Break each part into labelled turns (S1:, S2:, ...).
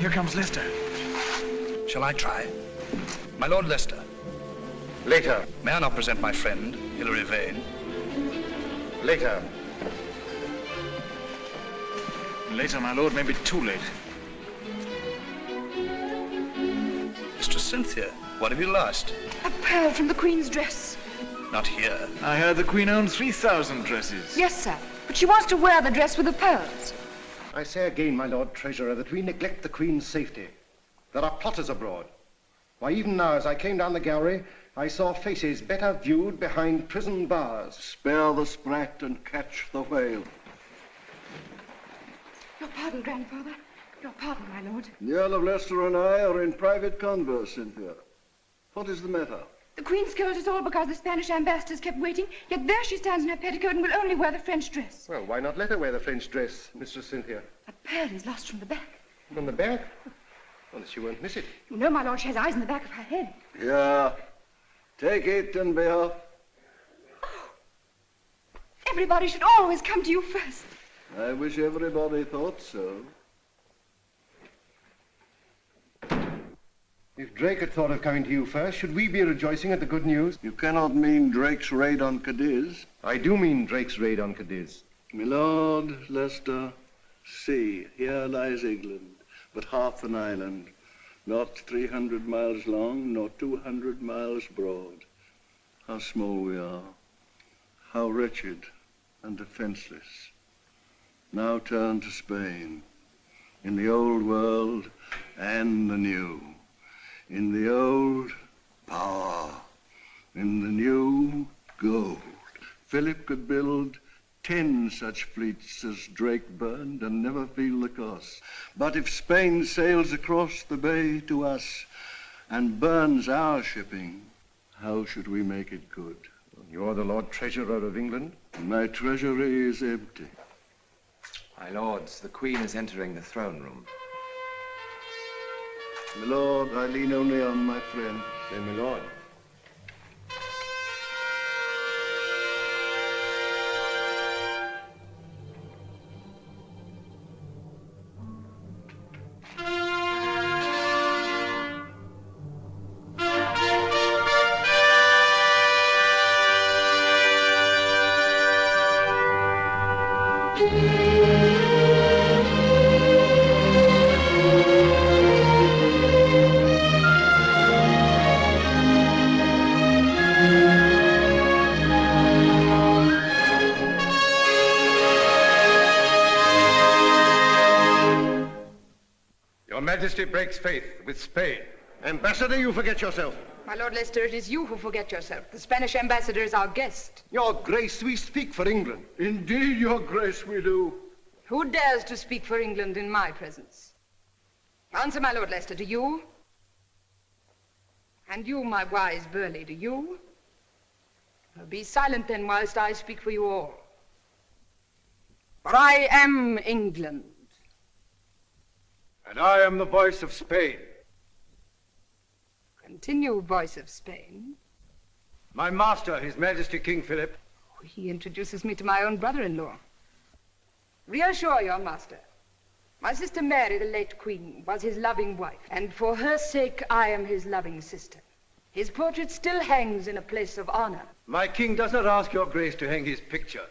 S1: Here comes Leicester.
S2: Shall I try? My Lord Leicester.
S3: Later.
S2: May I not present my friend, Hilary Vane?
S3: Later.
S1: Later, my lord, may be too late.
S2: Mistress Cynthia, what have you lost?
S4: A pearl from the Queen's dress.
S2: Not here.
S1: I heard the Queen owned 3,000 dresses.
S4: Yes, sir. But she wants to wear the dress with the pearls.
S3: I say again, my Lord Treasurer, that we neglect the Queen's safety. There are plotters abroad. Why, even now, as I came down the gallery, I saw faces better viewed behind prison bars.
S5: Spare the sprat and catch the whale.
S4: Your pardon, grandfather. Your pardon, my lord.
S5: The Earl of Leicester and I are in private converse, Cynthia. What is the matter?
S4: The Queen scolded us all because the Spanish ambassadors kept waiting, yet there she stands in her petticoat and will only wear the French dress.
S3: Well, why not let her wear the French dress, Mistress Cynthia?
S4: A pearl is lost from the back.
S3: From the back? Well, she won't miss it.
S4: You know, my lord, she has eyes in the back of her head.
S5: Yeah. Take it and be off.
S4: Oh. Everybody should always come to you first.
S5: I wish everybody thought so.
S3: If Drake had thought of coming to you first, should we be rejoicing at the good news?
S5: You cannot mean Drake's raid on Cadiz.
S3: I do mean Drake's raid on Cadiz.
S5: My Lord Leicester, see, here lies England, but half an island, not 300 miles long, nor 200 miles broad. How small we are, how wretched and defenseless. Now turn to Spain, in the old world and the new. In the old, power. In the new, gold. Philip could build 10 such fleets as Drake burned and never feel the cost. But if Spain sails across the bay to us and burns our shipping, how should we make it good?
S3: You're the Lord Treasurer of England?
S5: My treasury is empty.
S6: My lords, the Queen is entering the throne room.
S5: My lord, I lean only on my friend.
S3: Say, my lord. Majesty breaks faith with Spain. Ambassador, you forget yourself.
S4: My Lord Leicester, it is you who forget yourself. The Spanish ambassador is our guest.
S3: Your Grace, we speak for England.
S5: Indeed, your Grace, we do.
S4: Who dares to speak for England in my presence? Answer, my Lord Leicester, do you? And you, my wise Burleigh, do you? Well, be silent then whilst I speak for you all. For I am England.
S3: And I am the voice of Spain.
S4: Continue, voice of Spain.
S3: My master, His Majesty King Philip.
S4: Oh, he introduces me to my own brother-in-law. Reassure your master. My sister Mary, the late Queen, was his loving wife, and for her sake I am his loving sister. His portrait still hangs in a place of honor.
S3: My king does not ask your grace to hang his picture,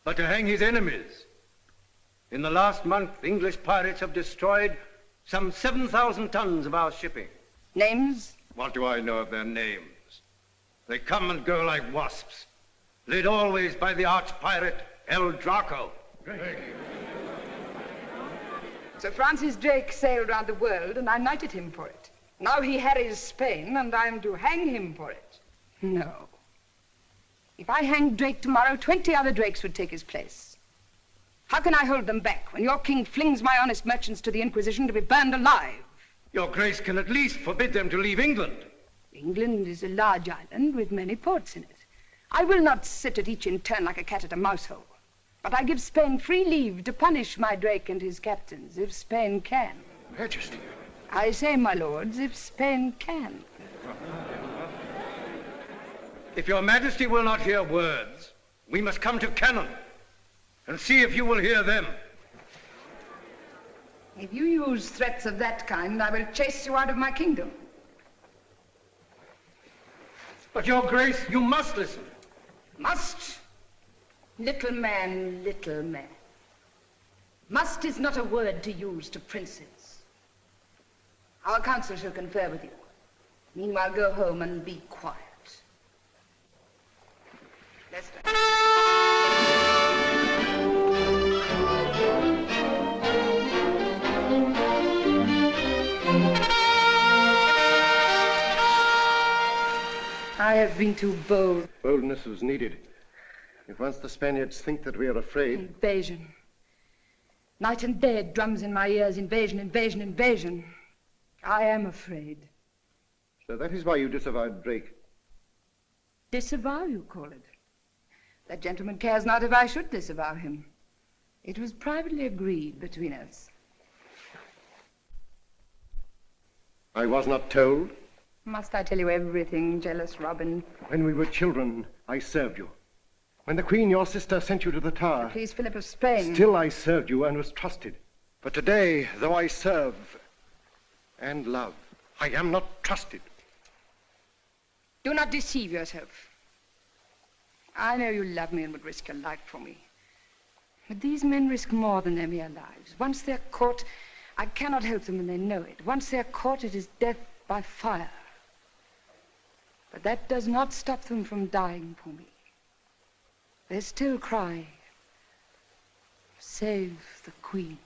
S3: but to hang his enemies. In the last month, English pirates have destroyed some 7,000 tons of our shipping.
S4: Names?
S3: What do I know of their names? They come and go like wasps, led always by the arch-pirate El Draco.
S4: Sir Francis Drake sailed round the world, and I knighted him for it. Now he harries Spain, and I am to hang him for it. No. If I hanged Drake tomorrow, 20 other Drakes would take his place. How can I hold them back when your king flings my honest merchants to the Inquisition to be burned alive?
S3: Your grace can at least forbid them to leave England.
S4: England is a large island with many ports in it. I will not sit at each in turn like a cat at a mouse hole. But I give Spain free leave to punish my Drake and his captains, if Spain can.
S3: Majesty.
S4: I say, my lords, if Spain can.
S3: If your majesty will not hear words, we must come to cannon and see if you will hear them.
S4: If you use threats of that kind, I will chase you out of my kingdom.
S7: But, Your Grace, you must listen.
S4: Must? Little man, little man. Must is not a word to use to princes. Our council shall confer with you. Meanwhile, go home and be quiet. Lester. I have been too bold.
S3: Boldness was needed. If once the Spaniards think that we are afraid...
S4: Invasion. Night and day it drums in my ears. Invasion, invasion, invasion. I am afraid.
S3: So that is why you disavowed Drake.
S4: Disavow, you call it? That gentleman cares not if I should disavow him. It was privately agreed between us.
S3: I was not told.
S4: Must I tell you everything, jealous Robin?
S3: When we were children, I served you. When the Queen, your sister, sent you to the Tower...
S4: Please, Philip of Spain.
S3: Still I served you and was trusted. But today, though I serve and love, I am not trusted.
S4: Do not deceive yourself. I know you love me and would risk your life for me. But these men risk more than their mere lives. Once they're caught, I cannot help them and they know it. Once they're caught, it is death by fire. But that does not stop them from dying for me. They still cry, save the Queen.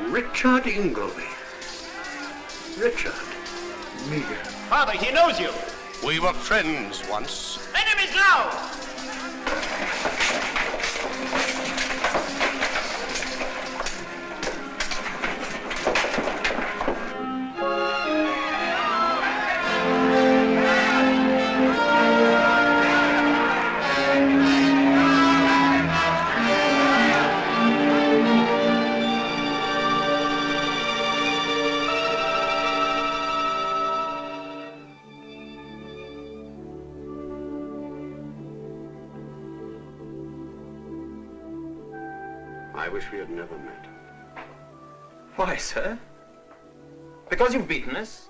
S5: Richard Ingleby. Richard.
S3: Meager.
S7: Father, he knows you.
S5: We were friends once.
S7: Enemies now!
S5: I wish we had never met.
S8: Why, sir? Because you've beaten us.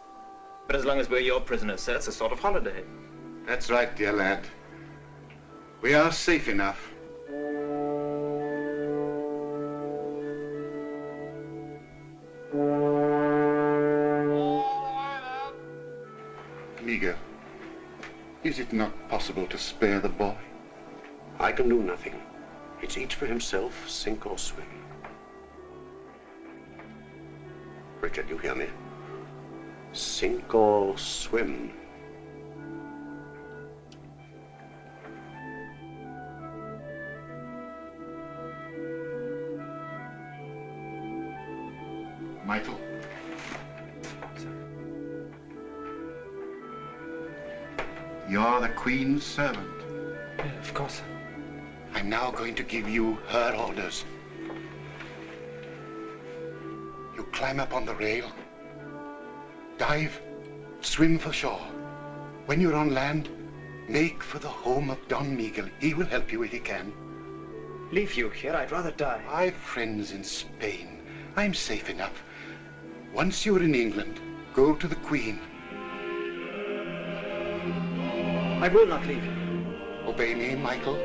S8: But as long as we're your prisoners, sir, it's a sort of holiday.
S5: That's right, dear lad. We are safe enough. Meager, is it not possible to spare the boy? I can do nothing. It's each for himself, sink or swim. Richard, you hear me? Sink or swim. Michael. You're the Queen's servant.
S8: Yeah, of course.
S5: I'm now going to give you her orders. You climb up on the rail
S9: Dive, swim for shore. When you're on land, make for the home of Don Miguel. He will help you if he can.
S7: Leave you here, I'd rather die.
S9: I've friends in Spain. I'm safe enough. Once you're in England, go to the Queen.
S7: I will not leave you.
S9: Obey me, Michael.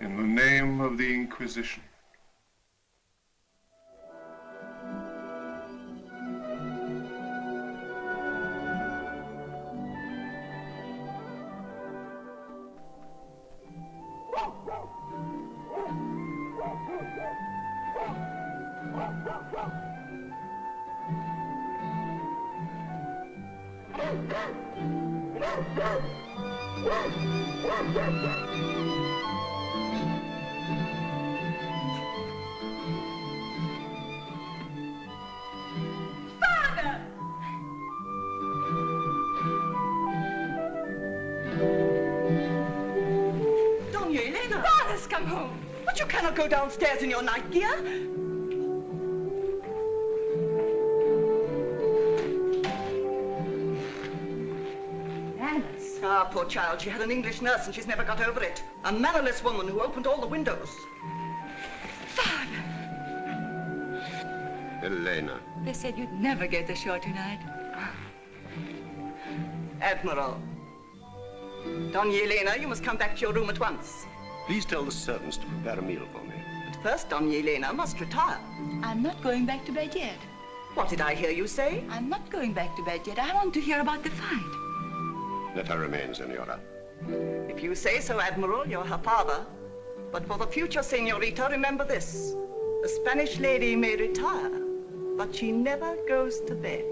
S5: In the name of the Inquisition.
S10: Father's come home. But you cannot go downstairs in your night gear.
S4: Alice.
S10: Ah, poor child. She had an English nurse and she's never got over it. A mannerless woman who opened all the windows.
S4: Father.
S9: Elena.
S4: They said you'd never get ashore tonight.
S10: Admiral. Doña Elena, you must come back to your room at once.
S9: Please tell the servants to prepare a meal for me.
S10: But first, Doña Elena must retire.
S4: I'm not going back to bed yet.
S10: What did I hear you say?
S4: I'm not going back to bed yet. I want to hear about the fight.
S9: Let her remain, Senora.
S10: If you say so, Admiral, you're her father. But for the future, Senorita, remember this. The Spanish lady may retire, but she never goes to bed.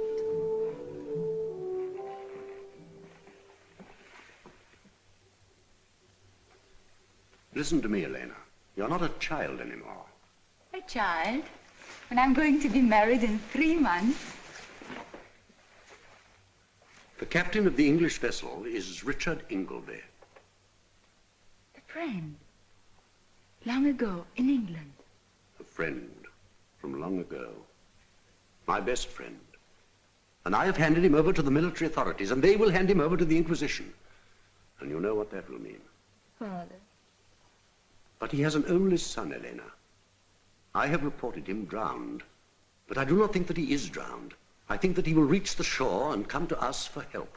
S9: Listen to me, Elena. You're not a child anymore.
S4: A child? When I'm going to be married in 3 months.
S9: The captain of the English vessel is Richard Ingleby.
S4: A friend. Long ago, in England.
S9: A friend from long ago. My best friend. And I have handed him over to the military authorities, and they will hand him over to the Inquisition. And you know what that will mean.
S4: Father.
S9: But he has an only son, Elena. I have reported him drowned. But I do not think that he is drowned. I think that he will reach the shore and come to us for help.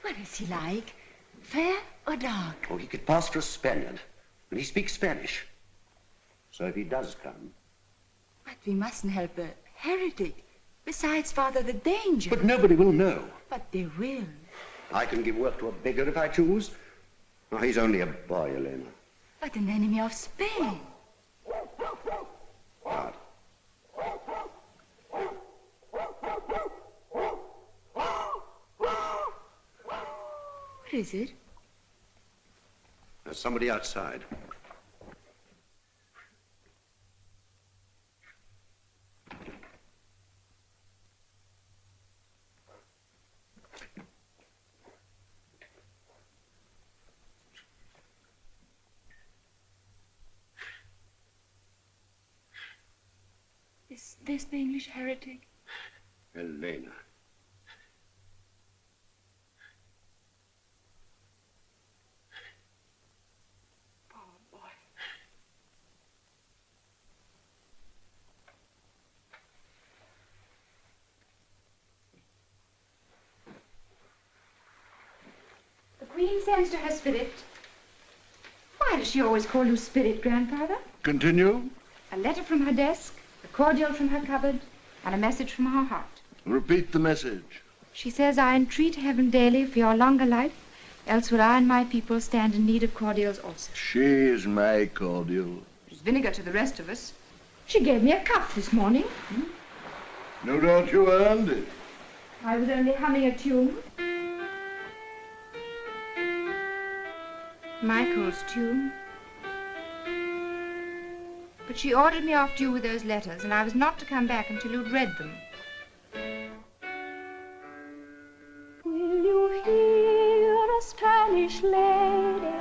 S4: What is he like? Fair or dark?
S9: Oh, he could pass for a Spaniard. And he speaks Spanish. So if he does come...
S4: But we mustn't help a heretic. Besides, Father, the danger...
S9: But nobody will know.
S4: But they will.
S9: I can give work to a beggar if I choose. Oh, he's only a boy, Elena.
S4: But an enemy of Spain.
S9: What?
S4: What is it?
S9: There's somebody outside.
S4: Is this the English heretic?
S9: Elena.
S4: Poor boy. The Queen sends to her spirit. Why does she always call you spirit, Grandfather?
S5: Continue.
S4: A letter from her desk, a cordial from her cupboard, and a message from her heart.
S5: Repeat the message.
S4: She says, I entreat heaven daily for your longer life, else will I and my people stand in need of cordials also.
S5: She is my cordial.
S4: There's vinegar to the rest of us. She gave me a cup this morning.
S5: No doubt you earned it.
S4: I was only humming a tune. Michael's tune. But she ordered me off due with those letters, and I was not to come back until you'd read them.
S11: Will you hear a Spanish lady,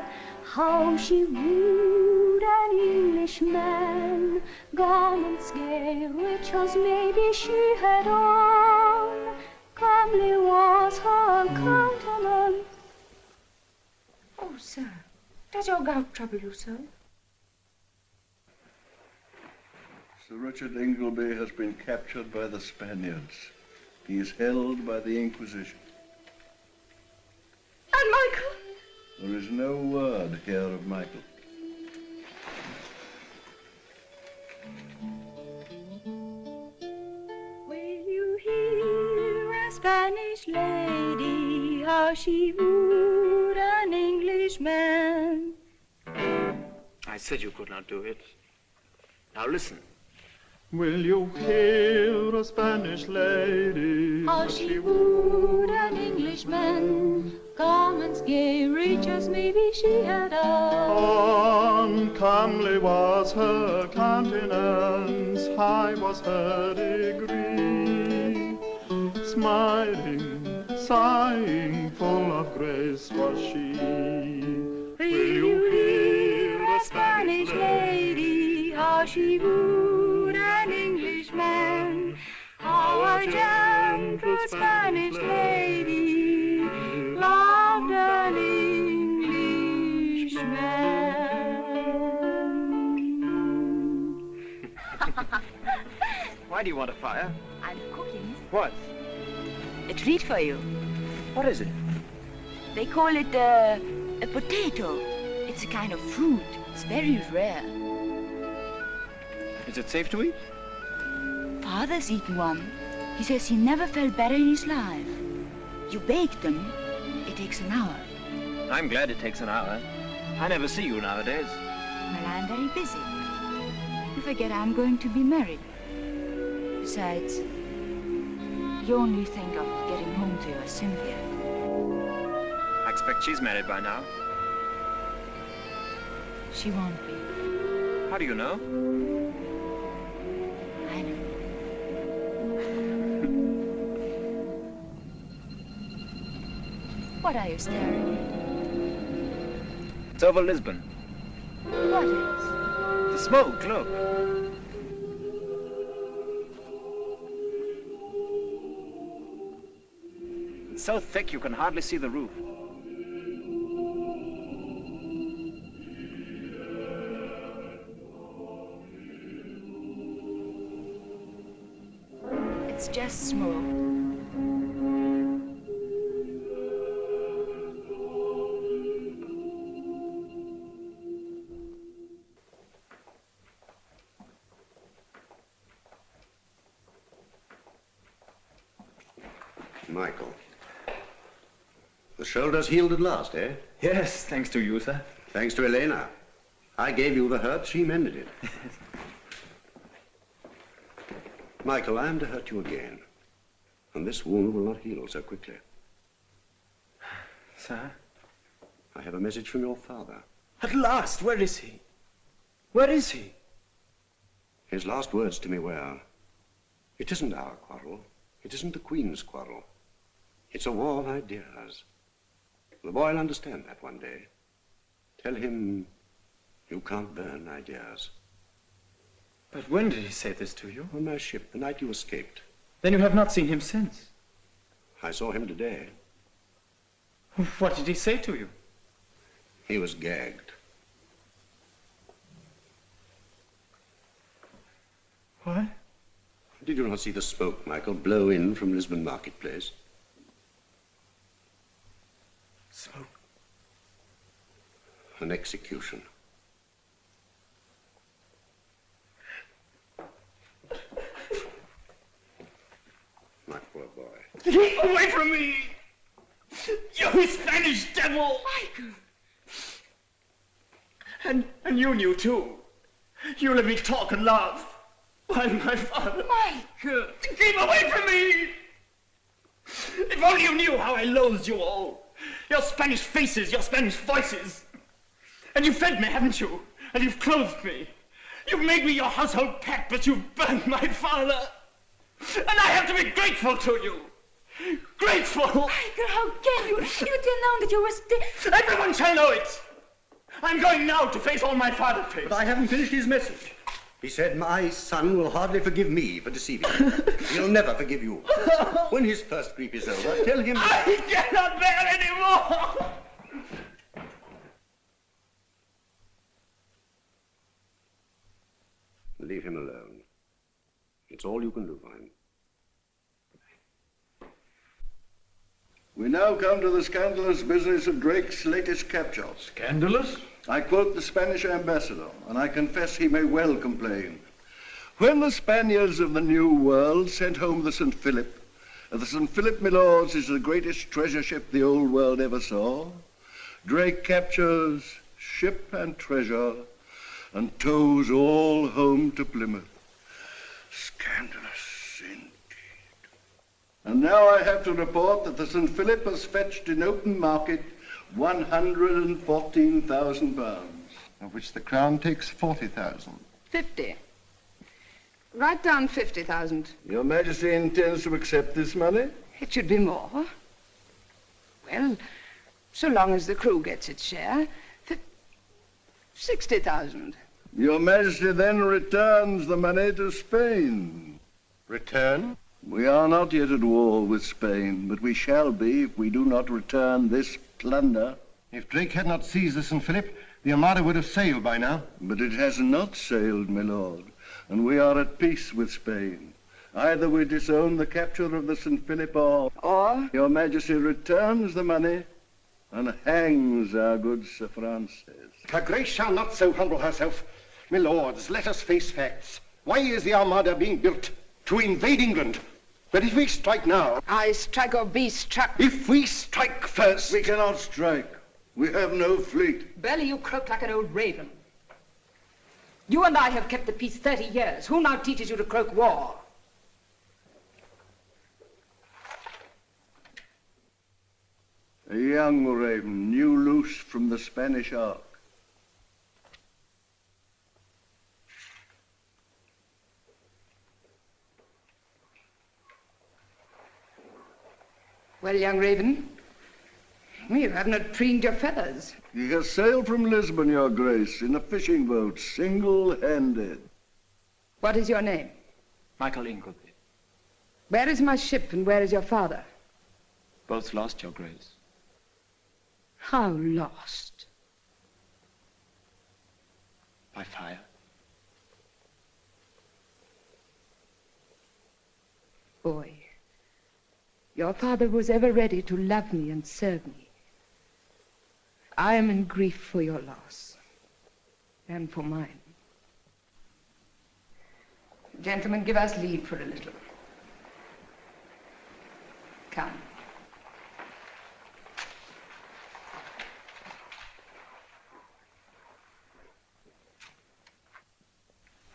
S11: how she wooed an Englishman? Garments gay, rich as maybe she had on, comely was her countenance.
S4: Oh, sir, does your gout trouble you so?
S5: Sir Richard Ingleby has been captured by the Spaniards. He is held by the Inquisition.
S4: And Michael?
S5: There is no word here of Michael.
S11: Will you hear a Spanish lady, how she wooed an Englishman?
S8: I said you could not do it. Now listen.
S12: Will you hear a Spanish lady,
S11: how she wooed an Englishman? Garments gay, rich as maybe she had on.
S12: Comely was her countenance, high was her degree. Smiling, sighing, full of grace was she.
S11: Will you hear a Spanish lady, how she wooed an Englishman? How a gentle Spanish lady loved an Englishman.
S8: Why do you want a fire?
S10: I'm cooking.
S8: What?
S10: A treat for you.
S8: What is it?
S10: They call it a potato. It's a kind of fruit. It's very rare.
S8: Is it safe to eat?
S10: Father's eaten one. He says he never felt better in his life. You bake them. It takes an hour.
S8: I'm glad it takes an hour. I never see you nowadays.
S10: Well, I'm very busy. You forget I'm going to be married. Besides, you only think of getting home to your Cynthia.
S8: I expect she's married by now.
S10: She won't be.
S8: How do you know?
S10: I know. What are you staring at?
S8: It's over Lisbon.
S10: What is?
S8: The smoke, look. It's so thick you can hardly see the roof.
S10: It's just smoke.
S9: Michael. The shoulder's healed at last, eh?
S8: Yes, thanks to you, sir.
S9: Thanks to Elena. I gave you the hurt, she mended it. Michael, I am to hurt you again. And this wound will not heal so quickly.
S8: Sir?
S9: I have a message from your father.
S8: At last, where is he? Where is he?
S9: His last words to me were, it isn't our quarrel. It isn't the Queen's quarrel. It's a war of ideas. The boy will understand that one day. Tell him you can't burn ideas.
S8: But when did he say this to you?
S9: On my ship, the night you escaped.
S8: Then you have not seen him since.
S9: I saw him today.
S8: What did he say to you?
S9: He was gagged.
S8: What?
S9: Did you not see the smoke, Michael, blow in from Lisbon marketplace?
S8: Smoke?
S9: An execution. My poor boy.
S7: Keep away from me! You Spanish devil!
S4: Michael!
S7: And you knew too. You let me talk and laugh. While my father...
S4: Michael!
S7: Keep away from me! If only you knew how I loathed you all. Your Spanish faces, your Spanish voices. And you've fed me, haven't you? And you've clothed me. You've made me your household pet, but you've burnt my father. And I have to be grateful to you. Grateful!
S11: Michael, how can you? You didn't know that you were still...
S7: Everyone shall know it! I'm going now to face all my father faced.
S9: But I haven't finished his message. He said, my son will hardly forgive me for deceiving him. He'll never forgive you. When his first grief is over, tell him...
S7: I cannot bear any more!
S9: Leave him alone. It's all you can do for him.
S5: We now come to the scandalous business of Drake's latest capture.
S2: Scandalous?
S5: I quote the Spanish ambassador, and I confess he may well complain. When the Spaniards of the New World sent home the St. Philip, the St. Philip, my lords, is the greatest treasure ship the old world ever saw. Drake captures ship and treasure and tows all home to Plymouth. Scandalous indeed. And now I have to report that the St. Philip has fetched in open market £114,000.
S3: Of which the Crown takes 40,000.
S4: 50. Write down 50,000.
S5: Your Majesty intends to accept this money?
S4: It should be more. Well, so long as the crew gets its share, 60,000.
S5: Your Majesty then returns the money to Spain.
S3: Return?
S5: We are not yet at war with Spain, but we shall be if we do not return this plunder.
S3: If Drake had not seized the St. Philip, the Armada would have sailed by now.
S5: But it has not sailed, my lord, and we are at peace with Spain. Either we disown the capture of the St. Philip or Your Majesty returns the money and hangs our good Sir Francis.
S3: Her Grace shall not so humble herself. My lords, let us face facts. Why is the Armada being built? To invade England. But if we strike now...
S4: I strike or be struck.
S3: If we strike first...
S5: We cannot strike. We have no fleet.
S4: Belly, you croak like an old raven. You and I have kept the peace 30 years. Who now teaches you to croak war?
S5: A young raven, new loose from the Spanish Ark.
S4: Well, young raven, you have not preened your feathers.
S5: He has sailed from Lisbon, Your Grace, in a fishing boat, single-handed.
S4: What is your name?
S6: Michael Ingleby.
S4: Where is my ship and where is your father?
S6: Both lost, Your Grace.
S4: How lost?
S6: By fire.
S4: Boy, your father was ever ready to love me and serve me. I am in grief for your loss and for mine. Gentlemen, give us leave for a little. Come.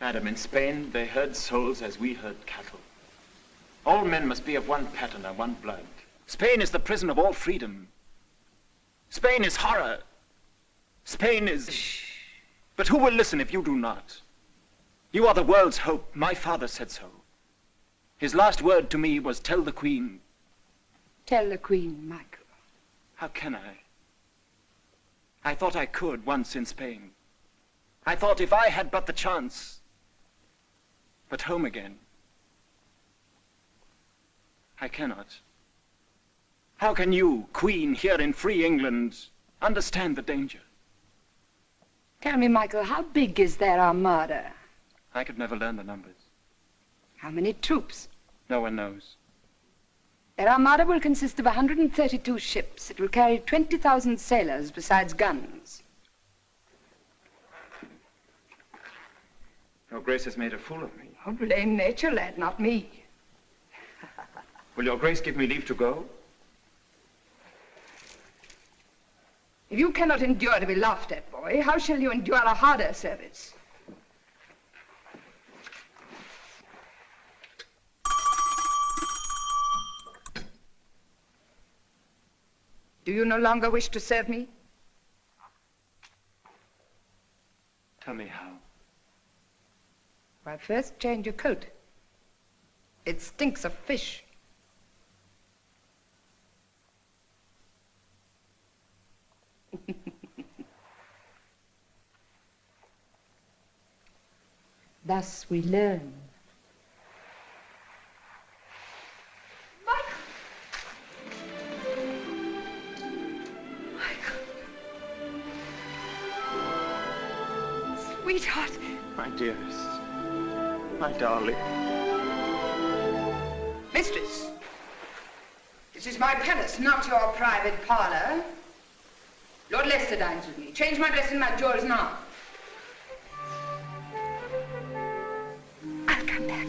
S8: Madam, in Spain, they herd souls as we herd cattle. All men must be of one pattern and one blood. Spain is the prison of all freedom. Spain is horror. Spain is... Shh. But who will listen if you do not? You are the world's hope. My father said so. His last word to me was, tell the Queen.
S4: Tell the Queen, Michael.
S8: How can I? I thought I could once in Spain. I thought if I had but the chance. But home again. I cannot. How can you, Queen, here in free England, understand the danger?
S4: Tell me, Michael, how big is their armada?
S8: I could never learn the numbers.
S4: How many troops?
S8: No one knows.
S4: Their armada will consist of 132 ships. It will carry 20,000 sailors besides guns.
S8: Your Grace has made a fool of me.
S4: Oh, blame nature, lad, not me.
S8: Will your Grace give me leave to go?
S4: If you cannot endure to be laughed at, boy, how shall you endure a harder service? Do you no longer wish to serve me?
S6: Tell me how.
S4: Why, first change your coat. It stinks of fish. Thus we learn.
S10: Sweetheart.
S8: My dearest. My darling.
S4: Mistress, this is my palace, not your private parlor. Lord Leicester dines with me. Change my dress and my jewels now. I'll come back.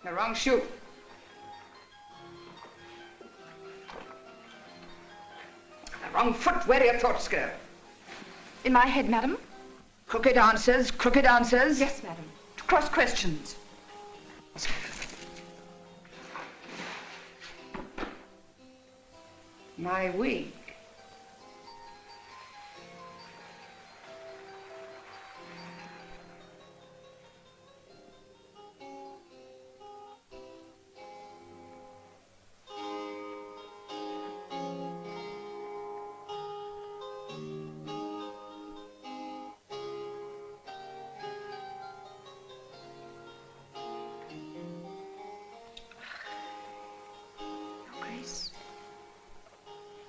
S4: The wrong shoe. The wrong foot. Where are your thoughts go?
S10: In my head, madam?
S4: Crooked answers, crooked answers.
S10: Yes, madam. Cross questions.
S4: My wig.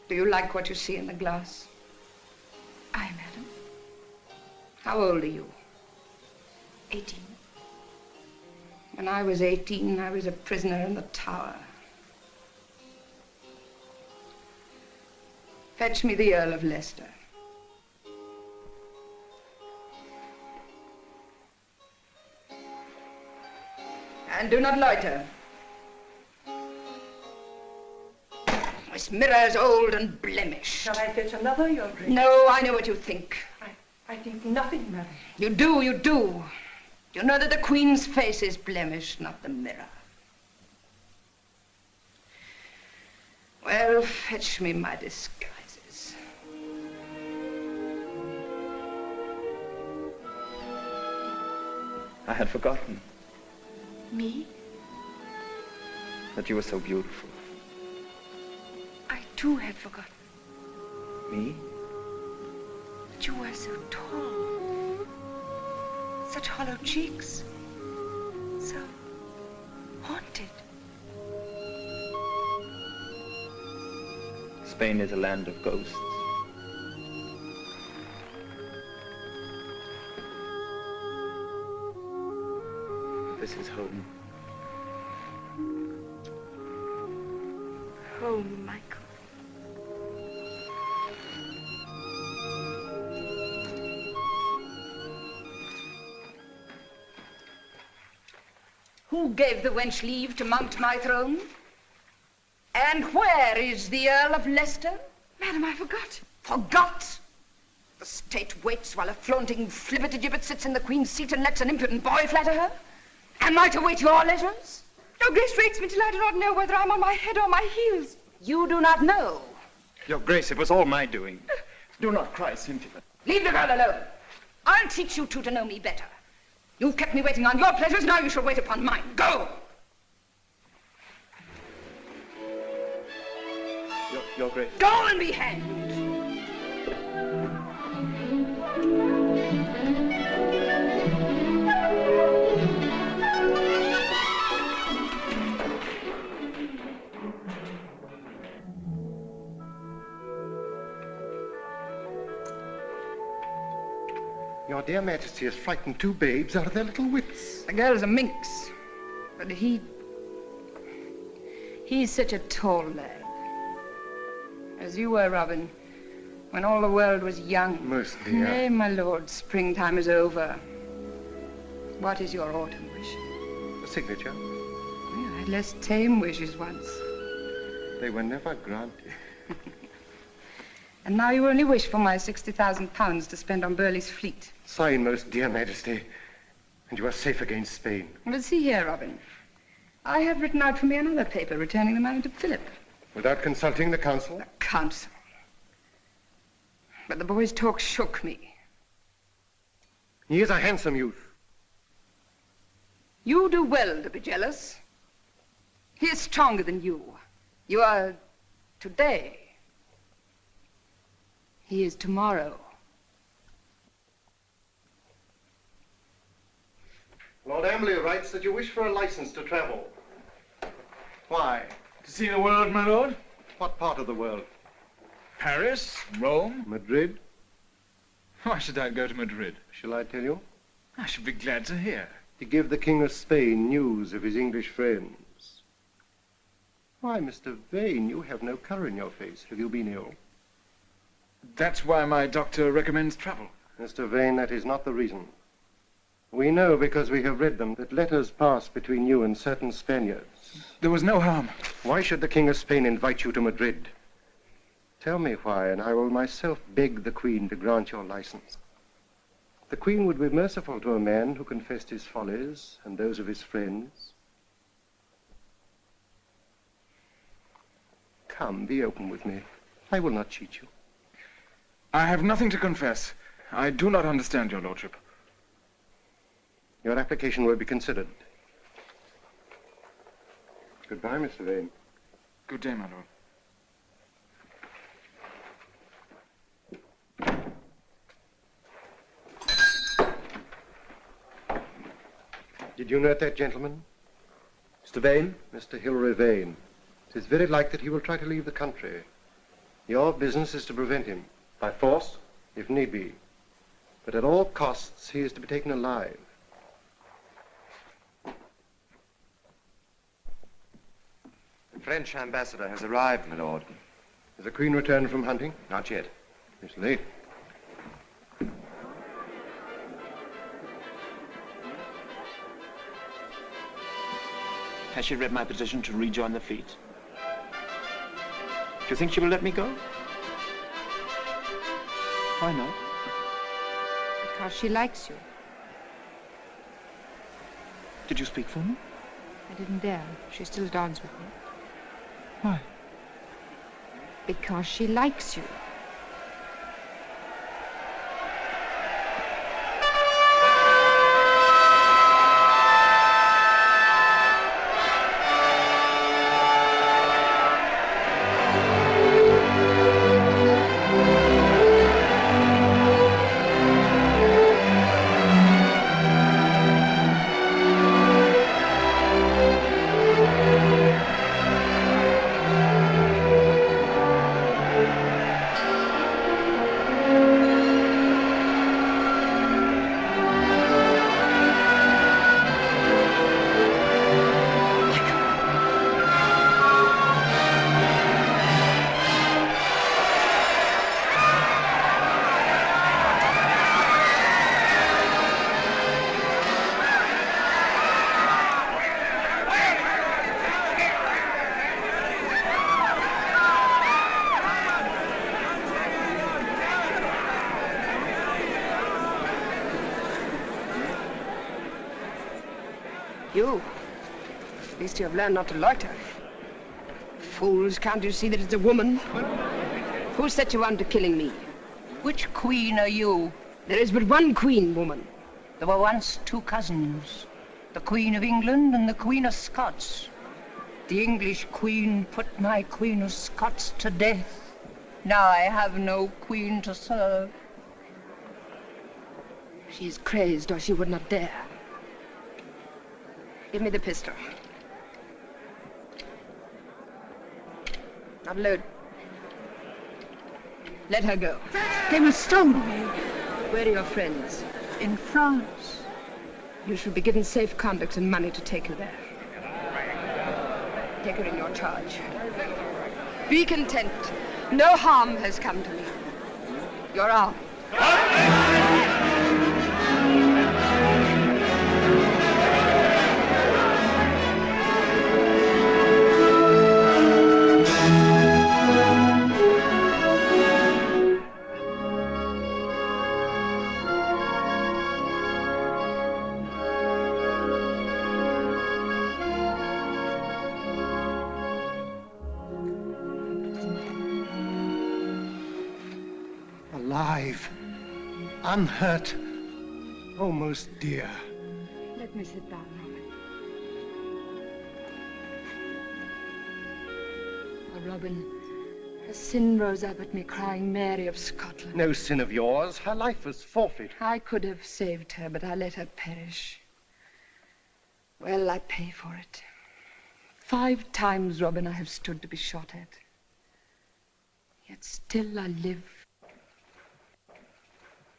S4: Do you like what you see in the glass?
S10: Aye, madam.
S4: How old are you?
S10: 18.
S4: When I was 18, I was a prisoner in the tower. Fetch me the Earl of Leicester. And do not loiter. This mirror is old and blemished.
S10: Shall I fetch another, Your Grace?
S4: No, I know what you think.
S10: I think nothing, madam.
S4: You do, you do. You know that the Queen's face is blemished, not the mirror. Well, fetch me my disguises.
S8: I had forgotten
S10: Me?
S8: that you were so beautiful.
S10: I too had forgotten
S8: Me?
S10: that you were so tall. Such hollow cheeks. So haunted.
S8: Spain is a land of ghosts. This is home.
S10: Home, Michael.
S4: Who gave the wench leave to mount my throne? And where is the Earl of Leicester?
S10: Madam, I forgot.
S4: Forgot? The state waits while a flaunting flibbertigibbet sits in the Queen's seat and lets an impudent boy flatter her? Am I to wait your letters?
S10: Your Grace rates me till I do not know whether I'm on my head or my heels.
S4: You do not know.
S8: Your Grace, it was all my doing. Do not cry, Cynthia.
S4: Leave the girl alone. I'll teach you two to know me better. You've kept me waiting on your pleasures, now you shall wait upon mine. Go!
S8: Your Grace.
S4: Go and be hanged!
S3: Your dear Majesty has frightened two babes out of their little wits.
S4: The girl's a minx, but he's such a tall lad. As you were, Robin, when all the world was young.
S3: Mostly,
S4: Nay, my lord, springtime is over. What is your autumn wish?
S3: A signature.
S4: Well, I had less tame wishes once.
S3: They were never granted.
S4: And now you only wish for my £60,000 to spend on Burleigh's fleet.
S3: Sign, most dear Majesty, and you are safe against Spain.
S4: But see here, Robin. I have written out for me another paper returning the money to Philip.
S3: Without consulting the council?
S4: The council. But the boy's talk shook me.
S3: He is a handsome youth.
S4: You do well to be jealous. He is stronger than you. You are today. He is tomorrow.
S3: Lord Emily writes that you wish for a license to travel. Why?
S1: To see the world, my lord?
S3: What part of the world?
S1: Paris, Rome.
S3: Madrid?
S1: Why should I go to Madrid?
S3: Shall I tell you?
S1: I should be glad to hear.
S3: To give the King of Spain news of his English friends. Why, Mr. Vane, you have no colour in your face. Have you been ill?
S1: That's why my doctor recommends travel.
S3: Mr. Vane, that is not the reason. We know, because we have read them, that letters passed between you and certain Spaniards.
S1: There was no harm.
S3: Why should the King of Spain invite you to Madrid? Tell me why, and I will myself beg the Queen to grant your license. The Queen would be merciful to a man who confessed his follies and those of his friends. Come, be open with me. I will not cheat you.
S1: I have nothing to confess. I do not understand your lordship.
S3: Your application will be considered. Goodbye, Mr. Vane.
S1: Good day, my lord.
S3: Did you note that gentleman?
S9: Mr. Vane?
S3: Mr. Hilary Vane. It is very likely that he will try to leave the country. Your business is to prevent him.
S9: By force?
S3: If need be. But at all costs, he is to be taken alive.
S6: The French ambassador has arrived, my lord.
S3: Has the Queen returned from hunting?
S6: Not yet.
S3: It's late.
S8: Has she read my petition to rejoin the fleet? Do you think she will let me go? Why not?
S4: Because she likes you.
S8: Did you speak for me?
S4: I didn't dare. She still dance with me.
S8: Why?
S4: Because she likes you. You. At least you have learned not to loiter. Fools, can't you see that it's a woman? Who set you on to killing me?
S13: Which queen are you?
S4: There is but one queen, woman.
S13: There were once two cousins, the Queen of England and the Queen of Scots. The English queen put my Queen of Scots to death. Now I have no queen to serve.
S4: She is crazed, or she would not dare. Give me the pistol. Not load. Let her go.
S13: They will stone me.
S4: Where are your friends?
S13: In France.
S4: You should be given safe conduct and money to take her there. Take her in your charge. Be content. No harm has come to me. Your arm.
S3: alive, unhurt, almost dear.
S4: Let me sit down, Robin. Oh, Robin, a sin rose up at me crying Mary of Scotland.
S3: No sin of yours. Her life was forfeit.
S4: I could have saved her, but I let her perish. Well, I pay for it. 5 times, Robin, I have stood to be shot at. Yet still I live.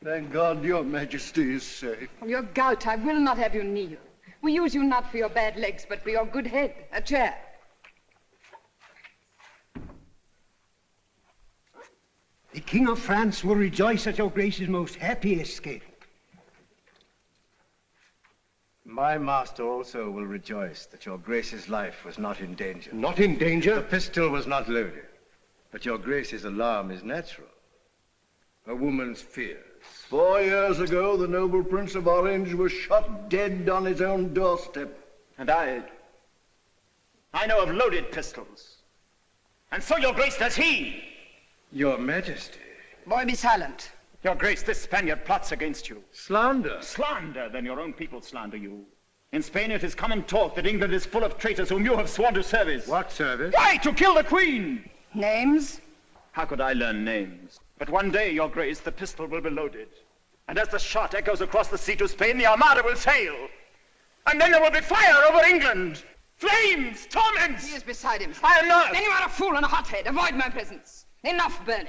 S5: Thank God your Majesty is safe.
S4: Oh, your gout, I will not have you kneel. We use you not for your bad legs, but for your good head. A chair.
S14: The King of France will rejoice at your Grace's most happy escape.
S15: My master also will rejoice that your Grace's life was not in danger.
S3: Not in danger?
S15: The pistol was not loaded. But your Grace's alarm is natural. A woman's fears.
S5: 4 years ago, the noble Prince of Orange was shot dead on his own doorstep.
S8: And I know of loaded pistols. And so, your Grace, does he.
S15: Your Majesty.
S4: Boy, be silent.
S8: Your Grace, this Spaniard plots against you.
S15: Slander.
S8: Slander? Then your own people slander you. In Spain, it is common talk that England is full of traitors whom you have sworn to service.
S15: What service?
S8: Why, to kill the Queen!
S4: Names?
S8: How could I learn names? But one day, your Grace, the pistol will be loaded. And as the shot echoes across the sea to Spain, the Armada will sail. And then there will be fire over England. Flames, torments.
S4: He is beside himself.
S8: I am not.
S4: Then you are a fool and a hothead. Avoid my presence. Enough burning.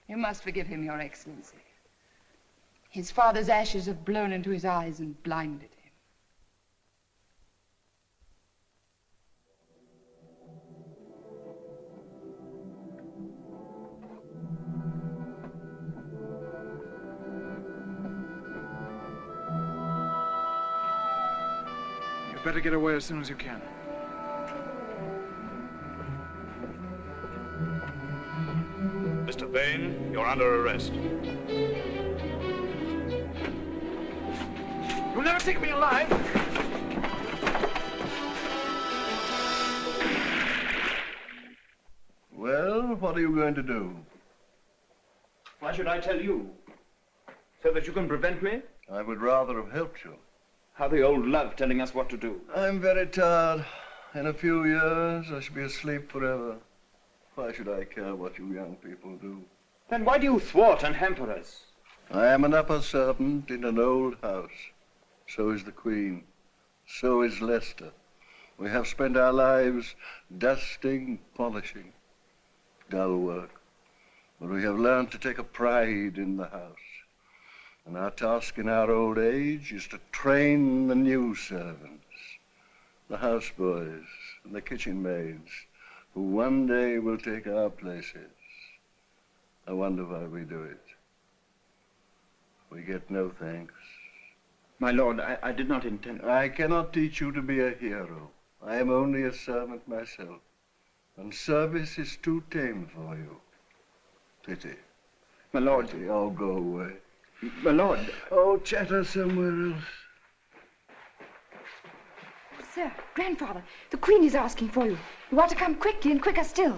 S4: You must forgive him, Your Excellency. His father's ashes have blown into his eyes and blinded him.
S1: You'd better get away as soon as you can.
S2: Mr. Vane, you're under arrest.
S1: You'll never take me alive.
S5: Well, what are you going to do?
S8: Why should I tell you? So that you can prevent me?
S5: I would rather have helped you.
S8: How the old love telling us what to do.
S5: I'm very tired. In a few years, I shall be asleep forever. Why should I care what you young people do?
S8: Then why do you thwart and hamper us?
S5: I am an upper servant in an old house. So is the Queen. So is Leicester. We have spent our lives dusting, polishing. Dull work. But we have learned to take a pride in the house. And our task in our old age is to train the new servants, the houseboys and the kitchen maids, who one day will take our places. I wonder why we do it. We get no thanks.
S8: My lord, I did not intend...
S5: I cannot teach you to be a hero. I am only a servant myself. And service is too tame for you. Pity.
S8: My lord...
S5: Pity. Oh, go away.
S8: My lord...
S5: Oh, chatter somewhere else.
S4: Sir, grandfather, the Queen is asking for you. You ought to come quickly and quicker still.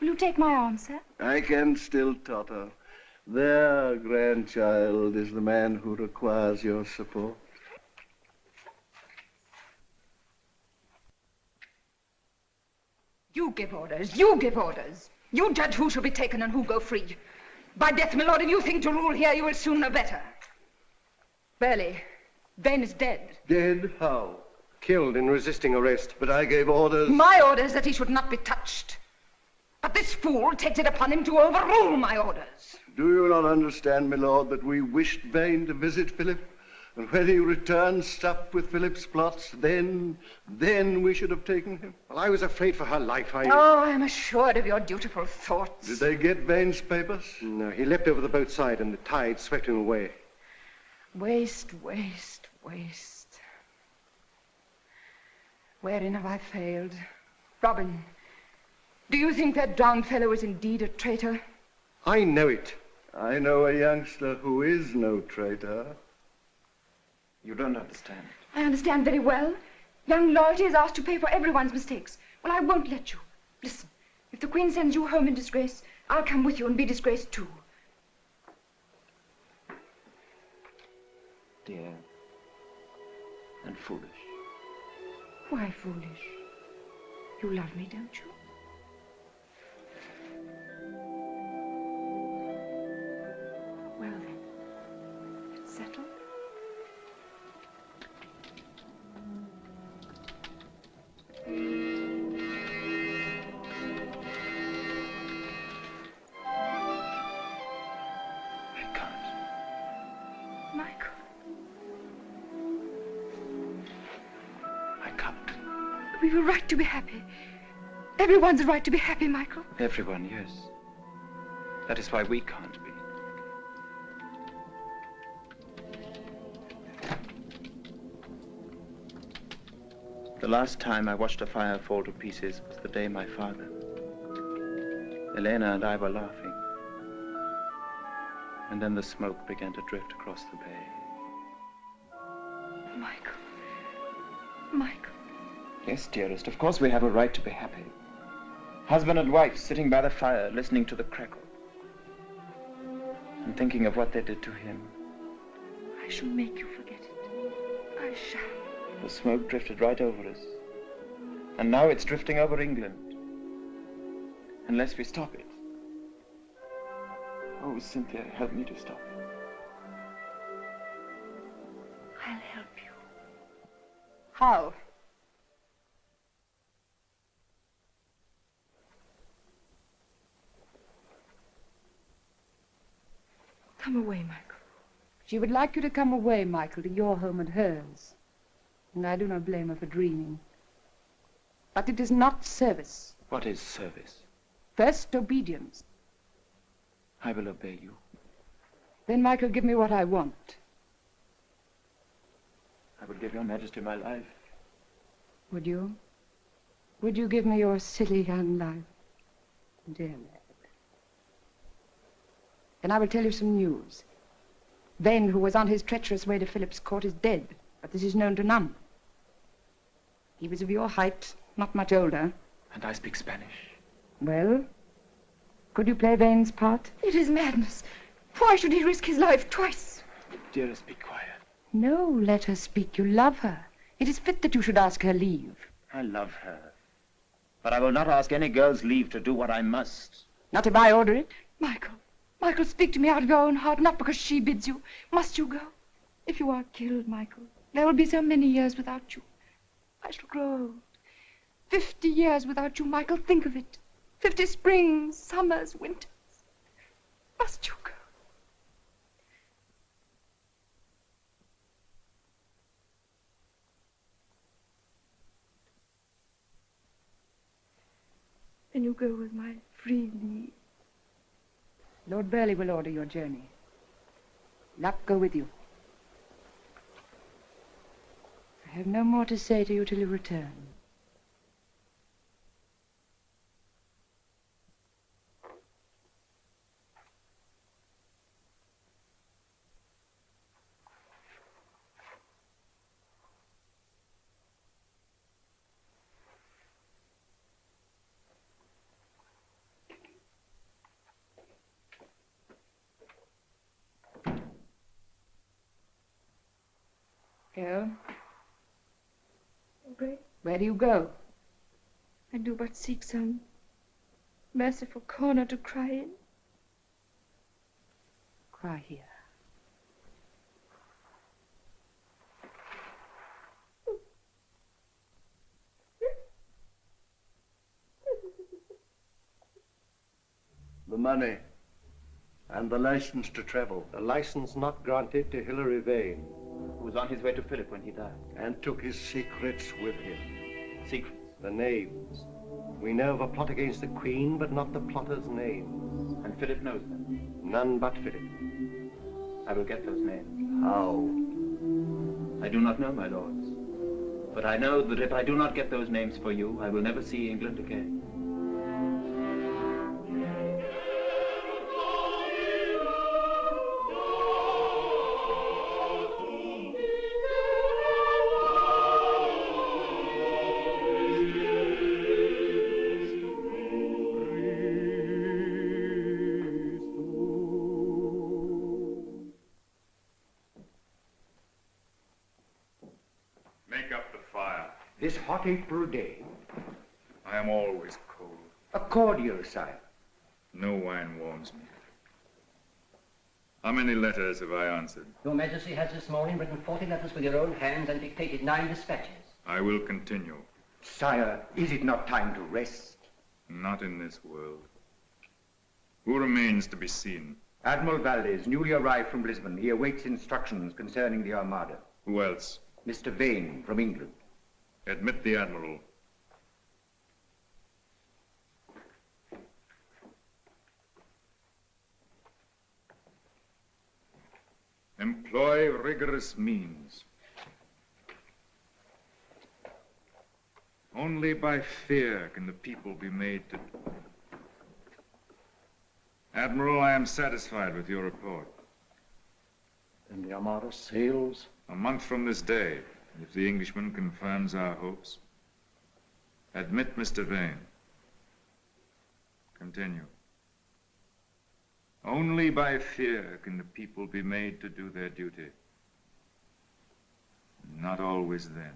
S4: Will you take my arm, sir?
S5: I can still totter. There, grandchild, is the man who requires your support.
S4: You give orders. You give orders. You judge who shall be taken and who go free. By death, my lord, if you think to rule here, you will soon know better. Burley, Vane is dead.
S5: Dead? How?
S3: Killed in resisting arrest.
S5: But I gave orders.
S4: My orders that he should not be touched. But this fool takes it upon him to overrule my orders.
S5: Do you not understand, my lord, that we wished Vane to visit Philip? And when he returned, stopped with Philip's plots, then we should have taken him.
S3: Well, I was afraid for her life.
S4: Oh, I am assured of your dutiful thoughts.
S5: Did they get Vane's papers?
S3: No, he leapt over the boat side and the tide swept him away.
S4: Waste, waste, waste. Wherein have I failed? Robin, do you think that drowned fellow is indeed a traitor?
S3: I know it.
S5: I know a youngster who is no traitor.
S6: You don't understand.
S4: I understand very well. Young loyalty is asked to pay for everyone's mistakes. Well, I won't let you. Listen, if the Queen sends you home in disgrace, I'll come with you and be disgraced too.
S6: Dear and foolish.
S4: Why foolish? You love me, don't you? Well then, it's settled. We've a right to be happy. Everyone's a right to be happy, Michael.
S6: Everyone, yes. That is why we can't be. The last time I watched a fire fall to pieces was the day my father, Elena and I were laughing. And then the smoke began to drift across the bay.
S4: Michael. Michael.
S6: Yes, dearest, of course we have a right to be happy. Husband and wife sitting by the fire, listening to the crackle. And thinking of what they did to him.
S4: I shall make you forget it. I shall.
S6: The smoke drifted right over us. And now it's drifting over England. Unless we stop it. Oh, Cynthia, help me to stop it.
S4: I'll help you. How? Come away, Michael. She would like you to come away, Michael, to your home and hers. And I do not blame her for dreaming. But it is not service.
S6: What is service?
S4: First, obedience.
S6: I will obey you.
S4: Then, Michael, give me what I want.
S6: I will give your Majesty my life.
S4: Would you? Would you give me your silly young life? Dear lad. Then I will tell you some news. Vane, who was on his treacherous way to Philip's court, is dead, but this is known to none. He was of your height, not much older.
S6: And I speak Spanish.
S4: Well, could you play Vane's part? It is madness. Why should he risk his life twice?
S6: Dearest, be quiet.
S4: No, let her speak. You love her. It is fit that you should ask her leave.
S8: I love her. But I will not ask any girl's leave to do what I must.
S4: Not if I order it. Michael. Michael, speak to me out of your own heart, not because she bids you. Must you go? If you are killed, Michael, there will be so many years without you. I shall grow old. 50 years without you, Michael. Think of it. 50 springs, summers, winters. Must you go? Then you go with my free leave. Lord Burleigh will order your journey. Luck go with you. I have no more to say to you till you return. Go. Where do you go? I do but seek some merciful corner to cry in. Cry here.
S5: The money and the license to travel.
S3: The license not granted to Hilary Vane,
S8: who was on his way to Philip when he died.
S5: And took his secrets with him.
S8: Secrets?
S3: The names. We know of a plot against the Queen, but not the plotters' names.
S8: And Philip knows them?
S3: None but Philip.
S8: I will get those names.
S5: How?
S8: I do not know, my lords. But I know that if I do not get those names for you, I will never see England again.
S16: Make up the fire.
S14: This hot April day.
S16: I am always cold.
S14: A cordial, sire.
S16: No wine warms me. How many letters have I answered?
S17: Your Majesty has this morning written 40 letters with your own hands and dictated 9 dispatches.
S16: I will continue.
S14: Sire, is it not time to rest?
S16: Not in this world. Who remains to be seen?
S14: Admiral Valdez, newly arrived from Lisbon. He awaits instructions concerning the Armada.
S16: Who else?
S14: Mr. Vane, from England.
S16: Admit the Admiral. Employ rigorous means. Only by fear can the people be made to... Admiral, I am satisfied with your report.
S18: Then the Armada sails?
S16: A month from this day, if the Englishman confirms our hopes. Admit Mr. Vane. Continue. Only by fear can the people be made to do their duty. Not always then.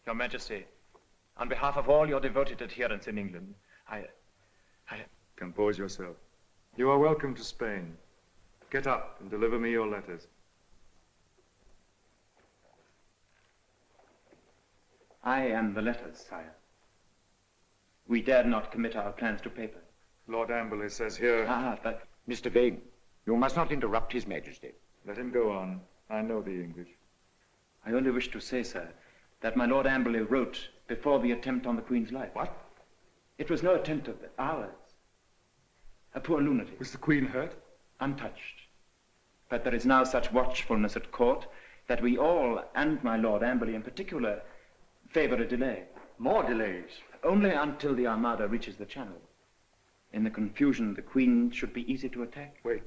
S8: Your Majesty, on behalf of all your devoted adherents in England, I...
S16: Compose yourself. You are welcome to Spain. Get up and deliver me your letters.
S8: I am the letters, sire. We dared not commit our plans to paper.
S16: Lord Amberley says here...
S8: but...
S14: Mr. Vane, you must not interrupt His Majesty.
S16: Let him go on. I know the English.
S8: I only wish to say, sir, that my Lord Amberley wrote before the attempt on the Queen's life.
S16: What?
S8: It was no attempt of ours. A poor lunatic.
S16: Was the Queen hurt?
S8: Untouched. But there is now such watchfulness at court that we all, and my Lord Amberley in particular, favor a delay.
S14: More delays?
S8: Only until the Armada reaches the Channel. In the confusion, the Queen should be easy to attack.
S16: Wait.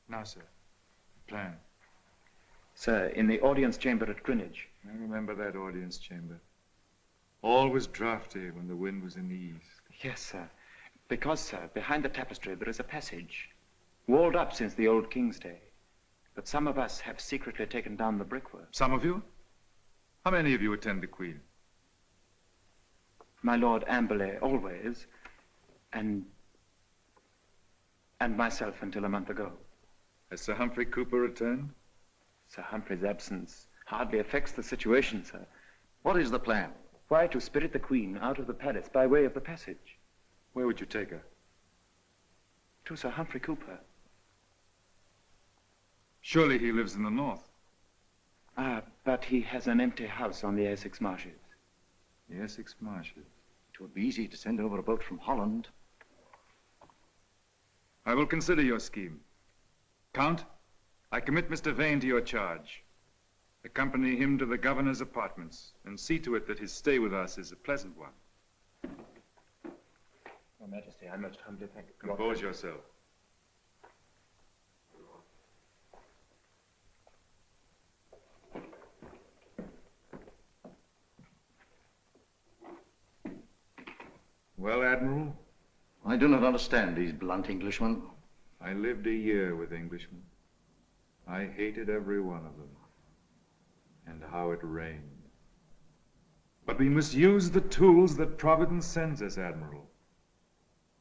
S16: Now, sir, plan.
S8: Sir, in the audience chamber at Greenwich.
S16: I remember that audience chamber. All was draughty when the wind was in the east.
S8: Yes, sir. Because, sir, behind the tapestry there is a passage, walled up since the old King's day. But some of us have secretly taken down the brickwork.
S16: Some of you? How many of you attend the Queen?
S8: My Lord Amberley always, and myself until a month ago.
S16: Has Sir Humphrey Cooper returned?
S8: Sir Humphrey's absence hardly affects the situation, sir.
S18: What is the plan?
S8: Why, to spirit the Queen out of the palace by way of the passage.
S16: Where would you take her?
S8: To Sir Humphrey Cooper.
S16: Surely he lives in the north.
S8: But he has an empty house on the Essex marshes.
S16: The Essex marshes?
S18: It would be easy to send over a boat from Holland.
S16: I will consider your scheme. Count, I commit Mr. Vane to your charge. Accompany him to the governor's apartments and see to it that his stay with us is a pleasant one.
S8: Your Majesty, I most humbly thank you.
S16: Compose yourself. Well, Admiral?
S18: I do not understand these blunt Englishmen.
S16: I lived a year with Englishmen. I hated every one of them. And how it rained. But we must use the tools that Providence sends us, Admiral.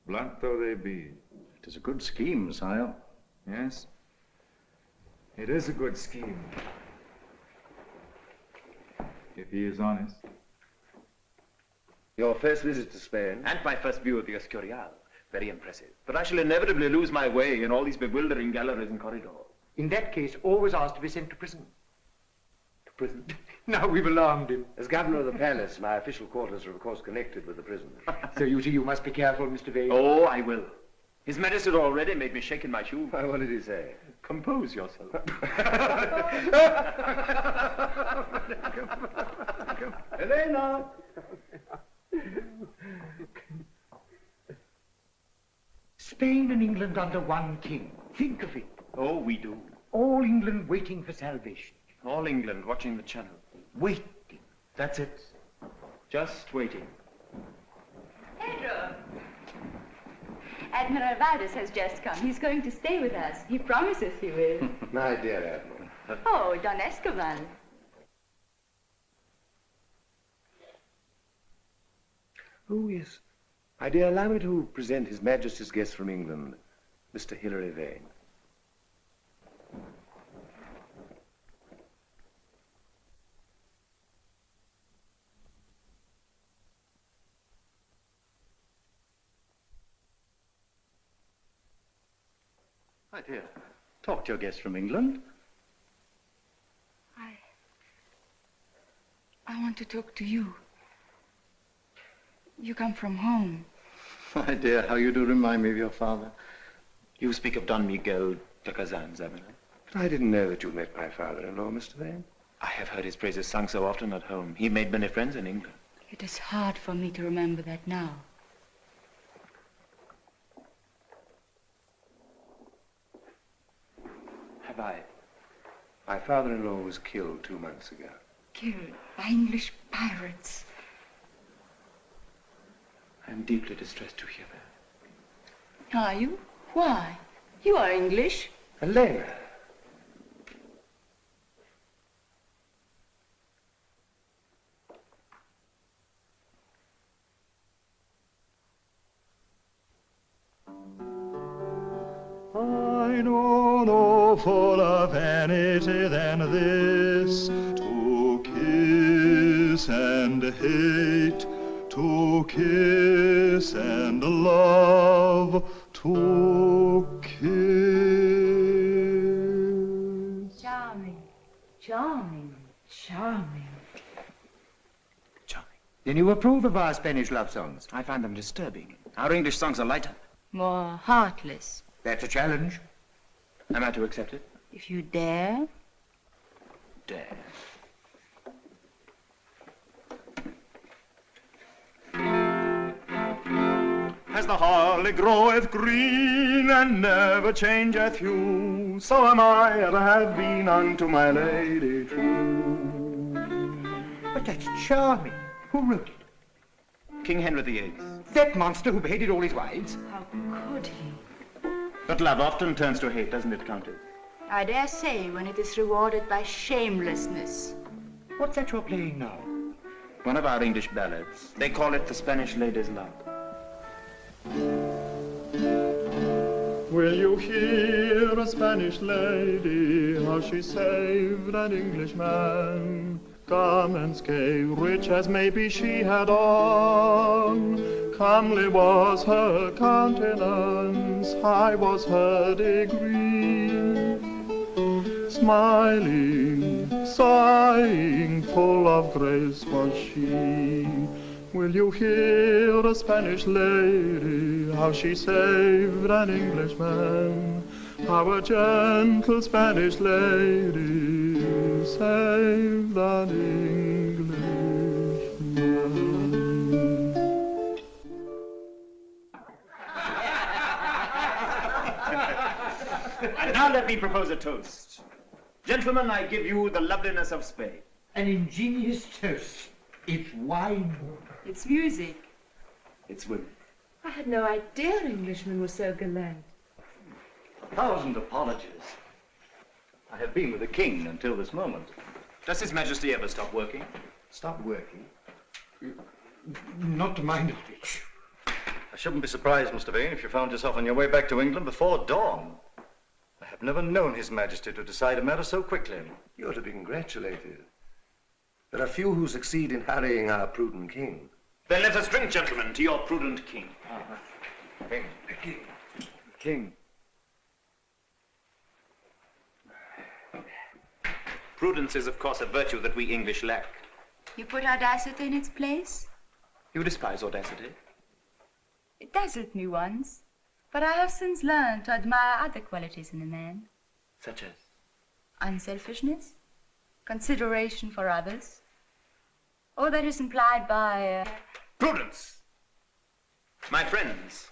S16: Blunt though they be.
S18: It is a good scheme, sire.
S16: Yes, it is a good scheme. If he is honest.
S15: Your first visit to Spain?
S8: And my first view of the Escurial. Very impressive. But I shall inevitably lose my way in all these bewildering galleries and corridors.
S14: In that case, always ask to be sent to prison.
S8: To prison?
S14: Now we've alarmed him.
S15: As governor of the palace, my official quarters are of course connected with the prison.
S14: So you see, you must be careful, Mr. Vane.
S8: Oh, I will. His Majesty already made me shake in my shoes.
S15: Why, what did he say?
S8: Compose yourself.
S15: Elena!
S14: Spain and England under one king. Think of it.
S8: Oh, we do.
S14: All England waiting for salvation.
S8: All England watching the channel.
S14: Waiting.
S8: That's it. Just waiting.
S11: Pedro! Admiral Valdez has just come. He's going to stay with us. He promises he will.
S3: My dear Admiral.
S11: Oh, Don Escobar.
S3: Oh, yes. My dear, allow me to present His Majesty's guest from England, Mr. Hilary Vane.
S18: My dear, talk to your guest from England.
S4: I want to talk to you. You come from home.
S18: My dear, how you do remind me of your father.
S8: You speak of Don Miguel de Kazan, Admiral.
S3: But I didn't know that you met my father-in-law, Mr. Vane.
S8: I have heard his praises sung so often at home. He made many friends in England.
S4: It is hard for me to remember that now.
S8: Have I?
S3: My father-in-law was killed 2 months ago.
S4: Killed by English pirates.
S8: I am deeply distressed to hear that.
S4: Are you? Why? You are English.
S3: Elena.
S12: I know no fuller vanity than this, to kiss and hate, to kiss and love, to kiss.
S11: Charming, charming, charming.
S14: Then you approve of our Spanish love songs?
S8: I find them disturbing. Our English songs are lighter.
S4: More heartless.
S14: That's a challenge.
S8: Am I to accept it?
S4: If you dare.
S8: Dare.
S12: As the holly groweth green and never changeth hue, so am I ever have been unto my lady true.
S14: But that's charming. Who wrote it?
S8: King Henry VIII.
S14: That monster who beheaded all his wives?
S4: How could he?
S8: But love often turns to hate, doesn't it, Countess?
S4: I dare say when it is rewarded by shamelessness.
S14: What's that you're playing now?
S8: One of our English ballads. They call it The Spanish Lady's Love.
S12: Will you hear a Spanish lady, how she saved an Englishman? Garments gay, rich as maybe she had on. Comely was her countenance, high was her degree. Smiling, sighing, full of grace was she. Will you hear a Spanish lady, how she saved an Englishman? How a gentle Spanish lady saved an Englishman.
S8: And now let me propose a toast. Gentlemen, I give you the loveliness of Spain.
S14: An ingenious toast. It's wine.
S11: It's music.
S8: It's women.
S11: I had no idea Englishmen were so gallant.
S18: 1,000 apologies. I have been with the king until this moment.
S8: Does His Majesty ever stop working?
S14: Stop working? Not to my knowledge.
S18: I shouldn't be surprised, Mr. Vane, if you found yourself on your way back to England before dawn. I have never known His Majesty to decide a matter so quickly.
S3: You're to be congratulated. There are few who succeed in harrying our prudent king.
S8: Then let us drink, gentlemen, to your prudent king.
S3: King.
S8: King. Prudence is, of course, a virtue that we English lack.
S4: You put audacity in its place?
S8: You despise audacity.
S4: It dazzled me once, but I have since learned to admire other qualities in a man.
S8: Such as?
S4: Unselfishness, consideration for others. All that is implied by...
S8: Prudence! My friends,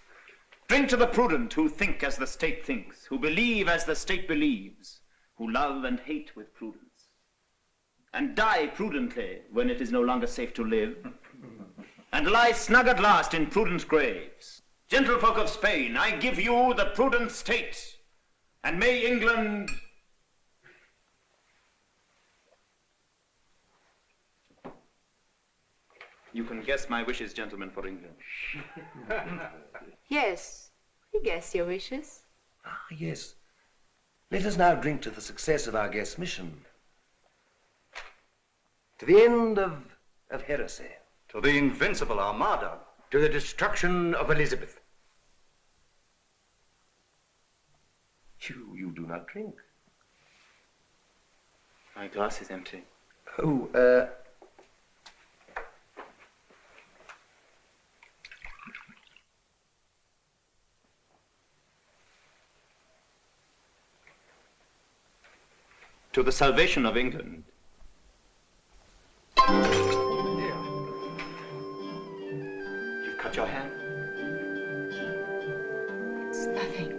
S8: Drink to the prudent who think as the state thinks, who believe as the state believes, who love and hate with prudence, and die prudently when it is no longer safe to live, and lie snug at last in prudent graves. Gentlefolk of Spain, I give you the prudent state, and may England... You can guess my wishes, gentlemen, for England.
S11: Yes, we guess your wishes.
S19: Ah, yes. Let us now drink to the success of our guest's mission. To the end of heresy.
S18: To the invincible Armada.
S14: To the destruction of Elizabeth.
S19: You do not drink.
S8: My glass is empty.
S19: Oh,
S8: To the salvation of England. You've cut your hand?
S11: It's nothing.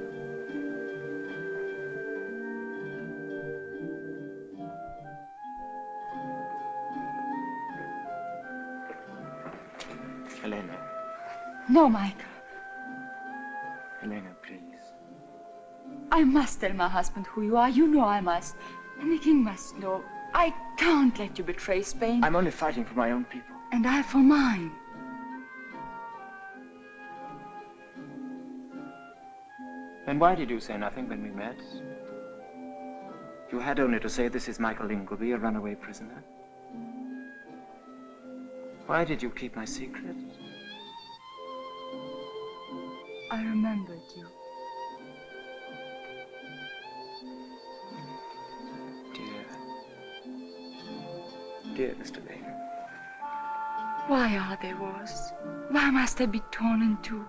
S8: Helena.
S11: No, Michael.
S8: Helena, please.
S11: I must tell my husband who you are. You know I must. And the king must know. I can't let you betray Spain.
S8: I'm only fighting for my own people.
S11: And I for mine.
S8: Then why did you say nothing when we met? You had only to say, this is Michael Ingleby, a runaway prisoner. Why did you keep my secret?
S11: I remembered you.
S8: Dear Mr. Leigh.
S11: Why are there wars? Why must I be torn in two?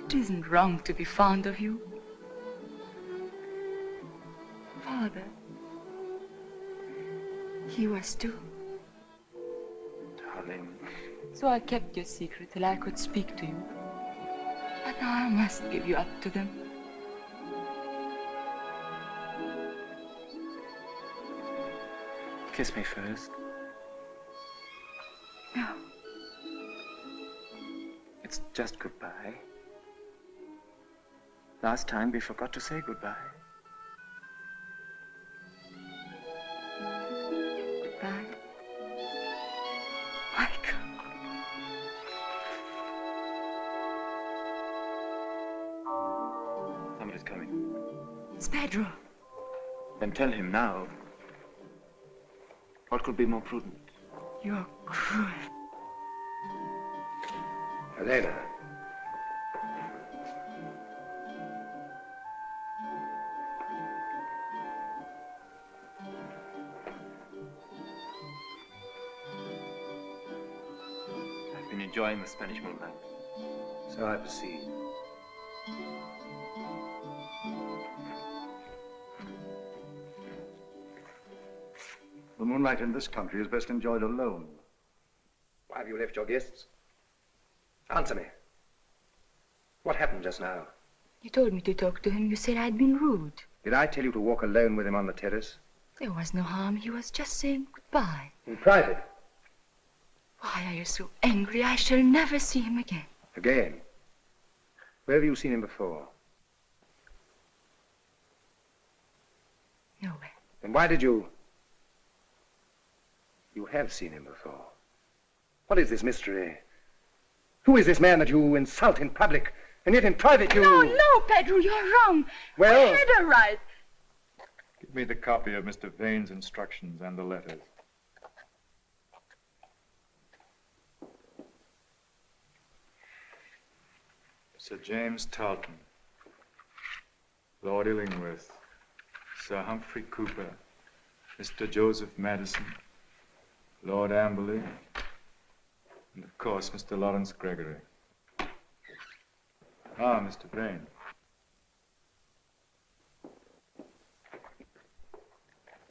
S11: It isn't wrong to be fond of you. Father, he was too.
S8: Darling.
S11: So I kept your secret till I could speak to you. But now I must give you up to them.
S8: Kiss me first.
S11: No.
S8: It's just goodbye. Last time we forgot to say goodbye.
S11: Goodbye. Michael.
S8: Somebody's coming.
S11: It's Pedro.
S8: Then tell him now. What could be more prudent?
S11: You're cruel.
S14: Helena.
S8: I've been enjoying the Spanish moonlight.
S14: So I perceive.
S18: The moonlight in this country is best enjoyed alone.
S19: Why have you left your guests? Answer me. What happened just now?
S11: You told me to talk to him. You said I'd been rude.
S3: Did I tell you to walk alone with him on the terrace?
S11: There was no harm. He was just saying goodbye.
S3: In private?
S11: Why are you so angry? I shall never see him again.
S3: Again? Where have you seen him before?
S11: Nowhere.
S3: Then why did you... You have seen him before. What is this mystery? Who is this man that you insult in public, and yet in private you...
S11: No, Pedro, you're wrong.
S3: Well...
S11: I had a right.
S16: Give me the copy of Mr. Vane's instructions and the letters. Sir James Tarleton, Lord Illingworth, Sir Humphrey Cooper, Mr. Joseph Madison, Lord Amberley, and of course, Mr. Lawrence Gregory. Ah, Mr. Vane.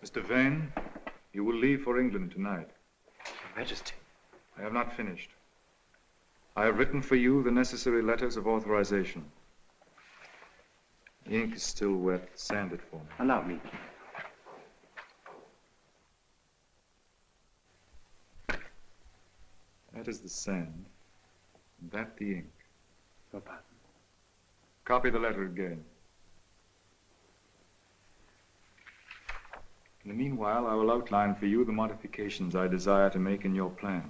S16: Mr. Vane, you will leave for England tonight.
S19: Your Majesty.
S16: I have not finished. I have written for you the necessary letters of authorization. The ink is still wet. Sand it for me.
S19: Allow me.
S16: That is the sand, and that the ink.
S19: Your pardon.
S16: Copy the letter again. In the meanwhile, I will outline for you the modifications I desire to make in your plans.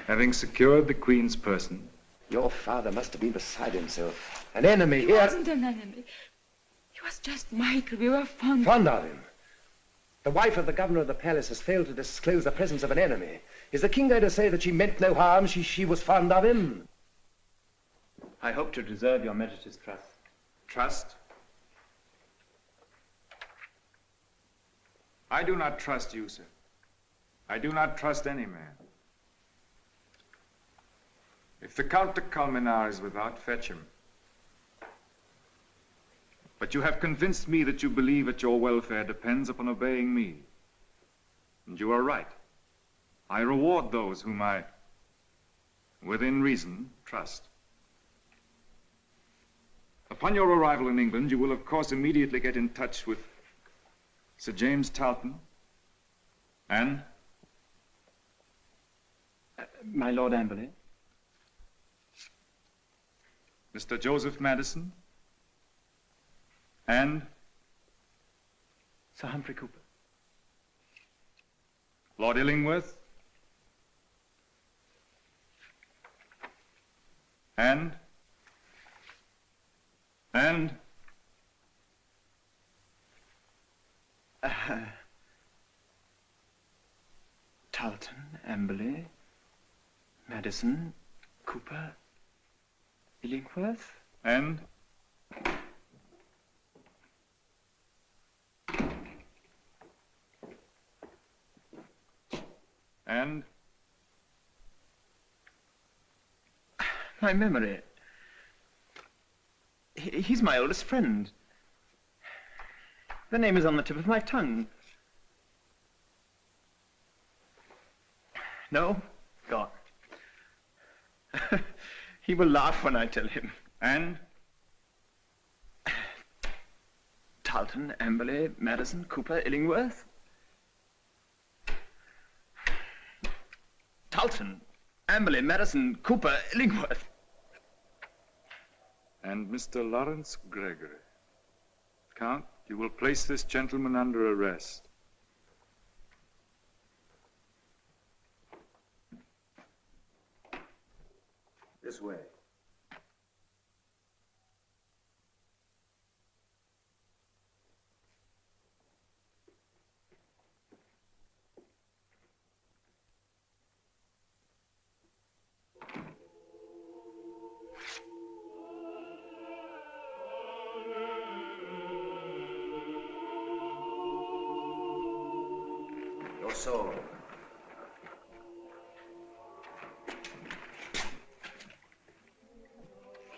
S16: Having secured the Queen's person...
S19: Your father must have been beside himself. An enemy
S11: He
S19: here.
S11: wasn't an enemy. He was just Michael. We were fond
S19: Fond of him. The wife of the governor of the palace has failed to disclose the presence of an enemy. Is the king going to say that she meant no harm, she was fond of him?
S6: I hope to deserve your Majesty's trust.
S16: Trust? I do not trust you, sir. I do not trust any man. If the Count de Colmenar is without, fetch him. But you have convinced me that you believe that your welfare depends upon obeying me. And you are right. I reward those whom I, within reason, trust. Upon your arrival in England, you will of course immediately get in touch with Sir James Talton and...
S6: My Lord Amberley.
S16: Mr. Joseph Madison and...
S6: Sir Humphrey Cooper.
S16: Lord Illingworth and...
S6: Talton, Amberley, Madison, Cooper, Illingworth,
S16: and...
S6: My memory. He's my oldest friend. The name is on the tip of my tongue. No? Gone. He will laugh when I tell him.
S16: And?
S6: Talton, Amberley, Madison, Cooper, Illingworth. Talton, Amberley, Madison, Cooper, Illingworth.
S16: And Mr. Lawrence Gregory. Count, you will place this gentleman under arrest.
S19: This way. Your soul.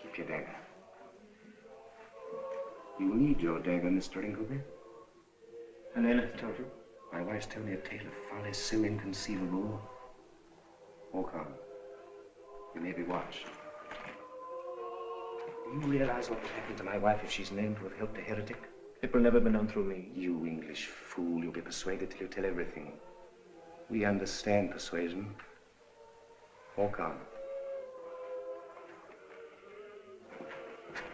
S19: Keep your dagger. You need your dagger, Mr. Ingleby.
S6: Helena has told you?
S19: My wife's told me a tale of folly so inconceivable. Walk on. You may be watched. Do you realize what will happen to my wife if she's known to have helped a heretic?
S6: It will never be known through me.
S19: You English fool, you'll be persuaded till you tell everything. We understand persuasion. Walk on.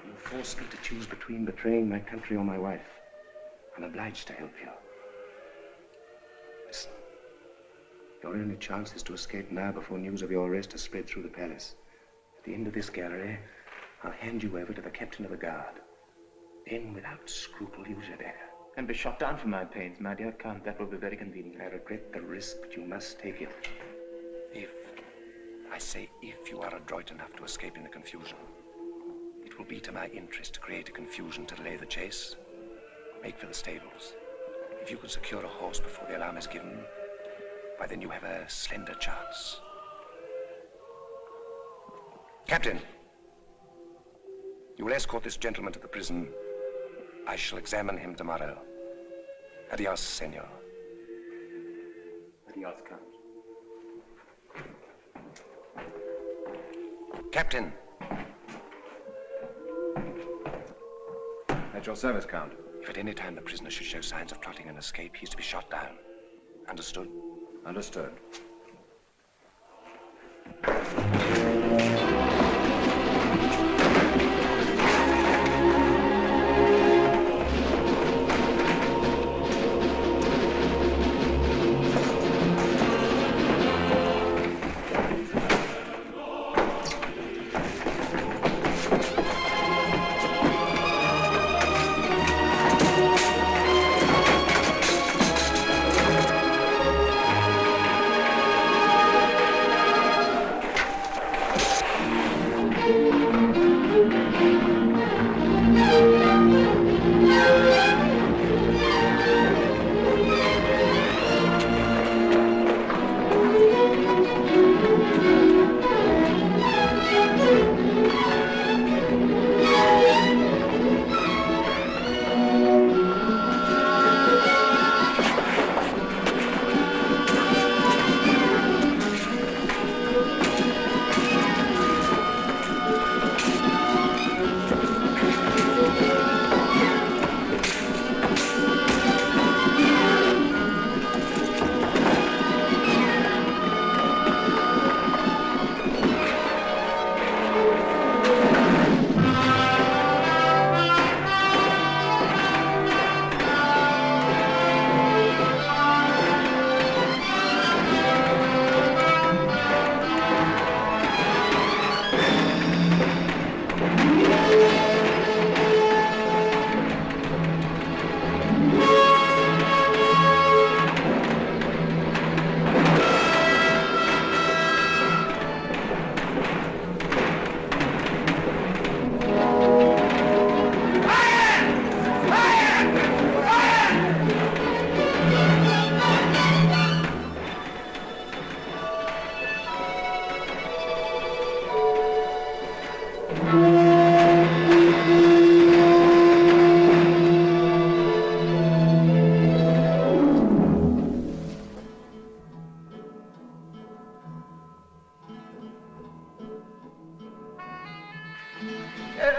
S19: You force me to choose between betraying my country or my wife. I'm obliged to help you. Listen. Your only chance is to escape now before news of your arrest has spread through the palace. At the end of this gallery, I'll hand you over to the captain of the guard. Then, without scruple, use your dagger.
S6: And be shot down for my pains, my dear Count. That will be very convenient.
S19: I regret the risk, but you must take it. If, I say if, you are adroit enough to escape in the confusion. It will be to my interest to create a confusion to delay the chase. Make for the stables. If you can secure a horse before the alarm is given, why then you have a slender chance. Captain, you will escort this gentleman to the prison. I shall examine him tomorrow. Adios, senor.
S6: Adios, Count.
S19: Captain.
S15: At your service, Count.
S19: If at any time the prisoner should show signs of plotting an escape, he's to be shot down. Understood?
S15: Understood.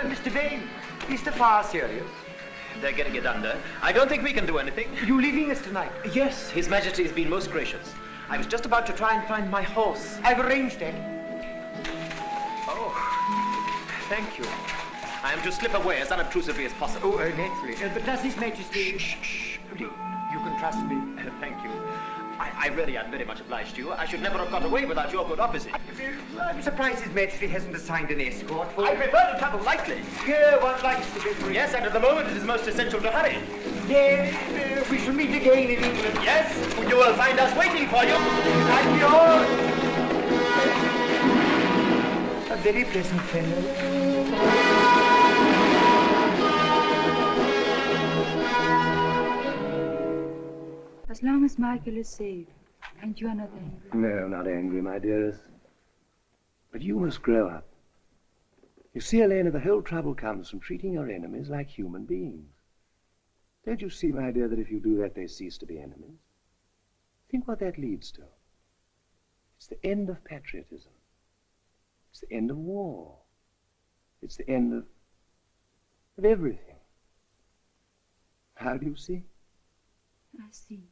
S7: Mr. Vane, is the fire serious?
S8: They're getting it under. I don't think we can do anything.
S7: You leaving us tonight?
S8: Yes, His Majesty has been most gracious. I was just about to try and find my horse.
S7: I've arranged it.
S8: Oh, thank you. I am to slip away as unobtrusively as possible.
S7: Oh, naturally. But does His Majesty... Shh. You can trust me.
S8: Thank you. I really am very much obliged to you. I should never have got away without your good offices.
S7: I'm surprised His Majesty hasn't assigned an escort for...
S8: I prefer to travel lightly.
S7: Yeah, one likes to be free.
S8: Yes, and at the moment it is most essential to hurry.
S7: Yes, we shall meet again in England.
S8: Yes, you will find us waiting for you.
S7: And yours. A very pleasant fellow.
S11: As long as Michael is safe, and you are not angry.
S14: No, not angry, my dearest. But you must grow up. You see, Elena, the whole trouble comes from treating your enemies like human beings. Don't you see, my dear, that if you do that, they cease to be enemies? Think what that leads to. It's the end of patriotism. It's the end of war. It's the end of everything. How do you see?
S11: I see.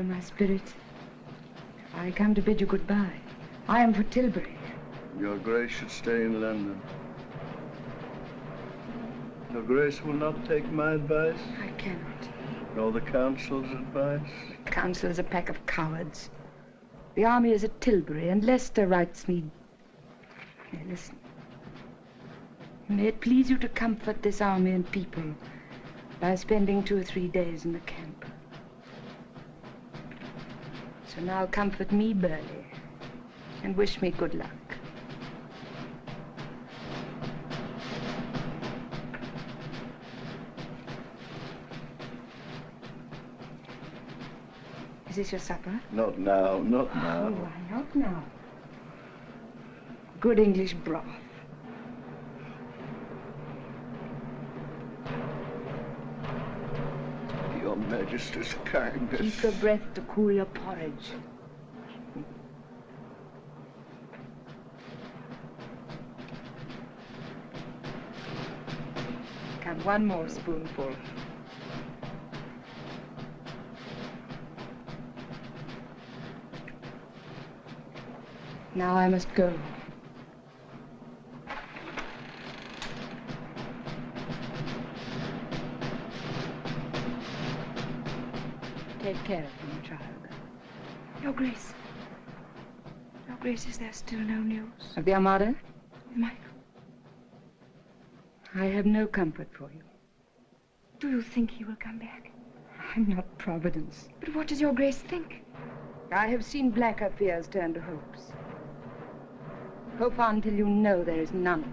S4: my spirit. I come to bid you goodbye. I am for Tilbury.
S5: Your Grace should stay in London. Your Grace will not take my advice?
S4: I cannot.
S5: Nor the Council's advice?
S4: The Council is a pack of cowards. The army is at Tilbury, and Leicester writes me... Here, listen. May it please you to comfort this army and people by spending 2 or 3 days in the camp. So now comfort me, Burley, and wish me good luck. Is this your supper?
S5: Not now, not now.
S4: Oh, why not now? Good English broth.
S5: Your Majesty's kindness.
S4: Keep your breath to cool your porridge. Come, one more spoonful. Now I must go. Take care of him, child.
S11: Your Grace. Your Grace, is there still no news?
S4: Of the Armada?
S11: Michael.
S4: I have no comfort for you.
S11: Do you think he will come back?
S4: I'm not Providence.
S11: But what does your Grace think?
S4: I have seen blacker fears turn to hopes. Hope on till you know there is none.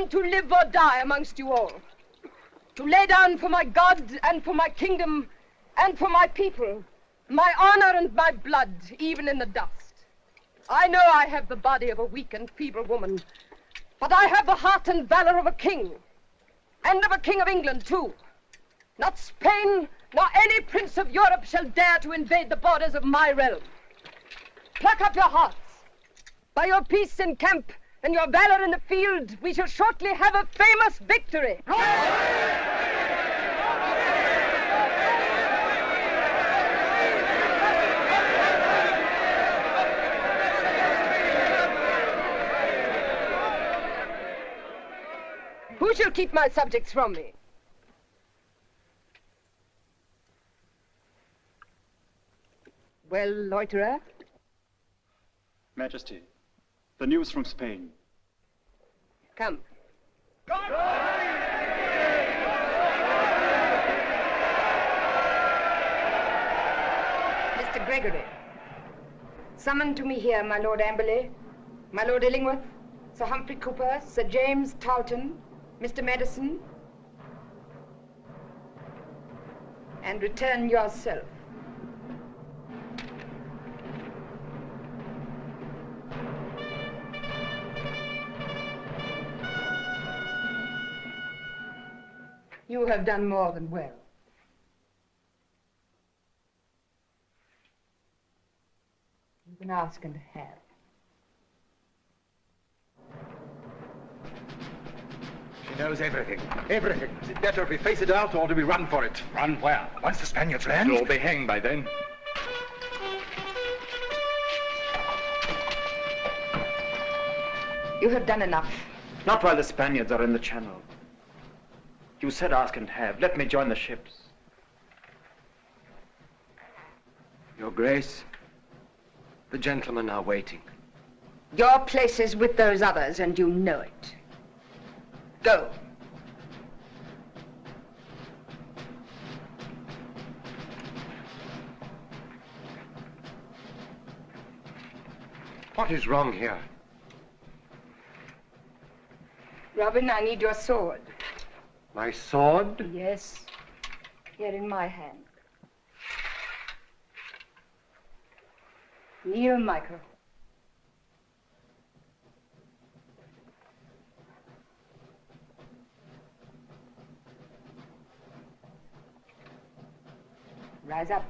S20: To live or die amongst you all. To lay down for my God and for my kingdom and for my people, my honor and my blood, even in the dust. I know I have the body of a weak and feeble woman, but I have the heart and valor of a king, and of a king of England, too. Not Spain, nor any prince of Europe shall dare to invade the borders of my realm. Pluck up your hearts. By your peace in camp and your valor in the field, we shall shortly have a famous victory. Who shall keep my subjects from me? Well, loiterer?
S21: Majesty, the news from Spain.
S20: Come. Mr. Gregory, summon to me here my Lord Amberley, my Lord Illingworth, Sir Humphrey Cooper, Sir James Tarleton, Mr. Madison, and return yourself. You have done more than well.
S4: ask and have.
S19: She knows everything. Everything. Is it better if we face it out or do we run for it?
S10: Run where?
S19: Once the Spaniards land?
S10: You'll be hanged by then.
S4: You have done enough.
S8: Not while the Spaniards are in the channel. You said ask and have. Let me join the ships.
S3: Your Grace, the gentlemen are waiting.
S4: Your place is with those others, and you know it. Go.
S3: What is wrong here?
S4: Robin, I need your sword.
S3: My sword?
S4: Yes. Here in my hand. Kneel, Michael. Rise up.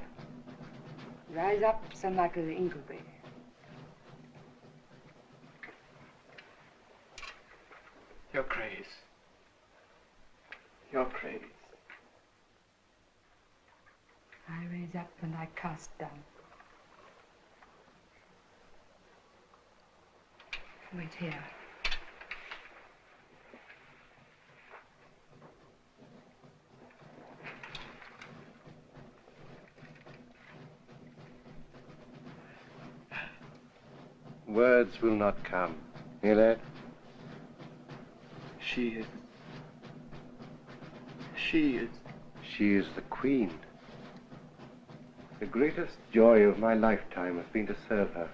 S4: Rise up, Sir Michael Ingleby.
S8: Your Grace. Your Grace.
S4: I raise up and I cast down. Wait here.
S3: Words will not come. Hear that?
S8: She is
S3: the Queen. The greatest joy of my lifetime has been to serve her.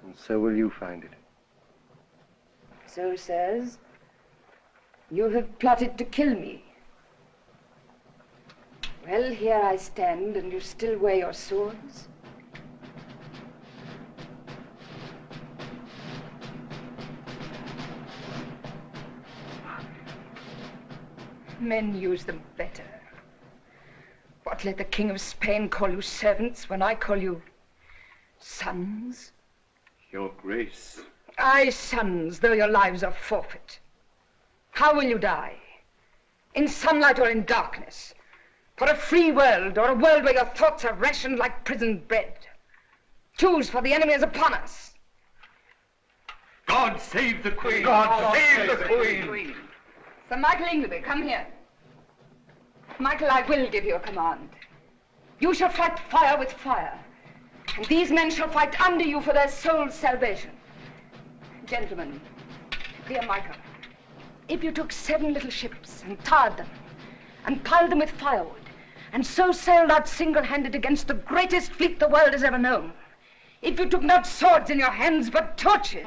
S3: And so will you find it.
S4: So says, you have plotted to kill me. Well, here I stand, and you still wear your swords. Men use them better. What, let the King of Spain call you servants when I call you sons?
S3: Your Grace.
S4: Aye, sons, though your lives are forfeit. How will you die? In sunlight or in darkness? For a free world or a world where your thoughts are rationed like prison bread? Choose, for the enemy is upon us.
S10: God save the Queen!
S4: God save the Queen! Sir Michael Ingleby, come here. Michael, I will give you a command. You shall fight fire with fire. And these men shall fight under you for their soul's salvation. Gentlemen, dear Michael, if you took 7 little ships and tarred them and piled them with firewood and so sailed out single-handed against the greatest fleet the world has ever known, if you took not swords in your hands but torches...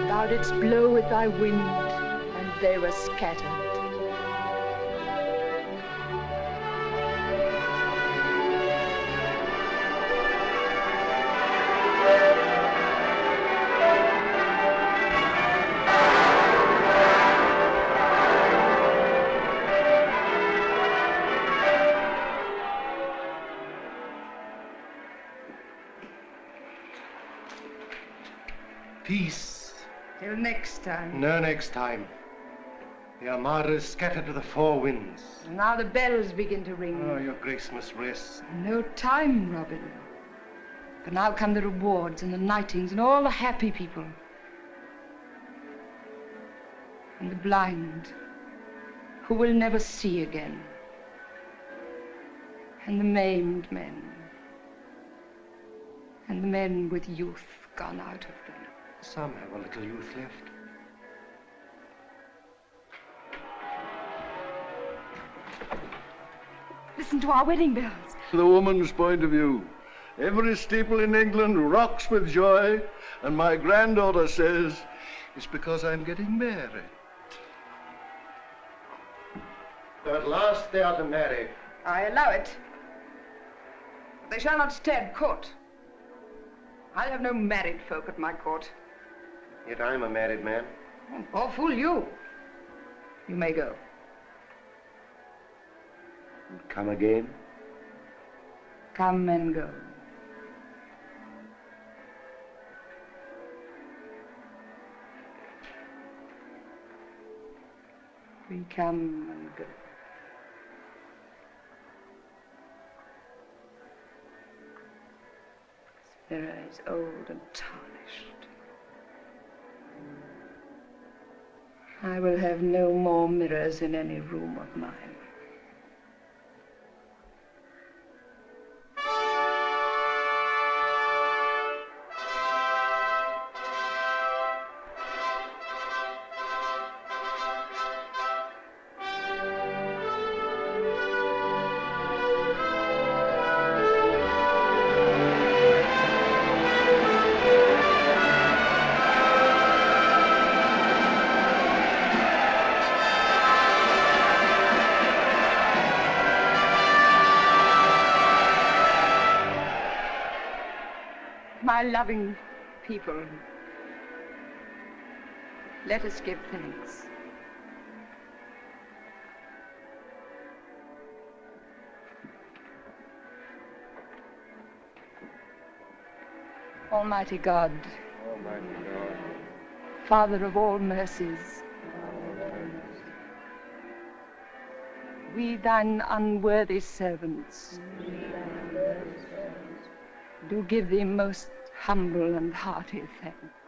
S4: Thou didst blow with thy wind, and they were scattered.
S3: Peace.
S4: Till next time.
S3: No next time. The Armada is scattered to the four winds.
S4: And now the bells begin to ring.
S3: Oh, your grace must rest.
S4: No time, Robin. For now come the rewards and the knightings and all the happy people. And the blind, who will never see again. And the maimed men. And the men with youth gone out of them.
S3: Some have a little youth left.
S4: Listen to our wedding bells.
S5: The woman's point of view. Every steeple in England rocks with joy, and my granddaughter says, it's because I'm getting married.
S3: So at last they are to marry.
S4: I allow it. But they shall not stay at court. I'll have no married folk at my court.
S3: Yet I'm a married man.
S4: Oh, fool you. You may go.
S14: And come again?
S4: Come and go. We come and go. This mirror is old and tarnished. I will have no more mirrors in any room of mine. My loving people, let us give thanks. Almighty God, Father of all mercies, we thine unworthy servants do give thee most humble and hearty thanks.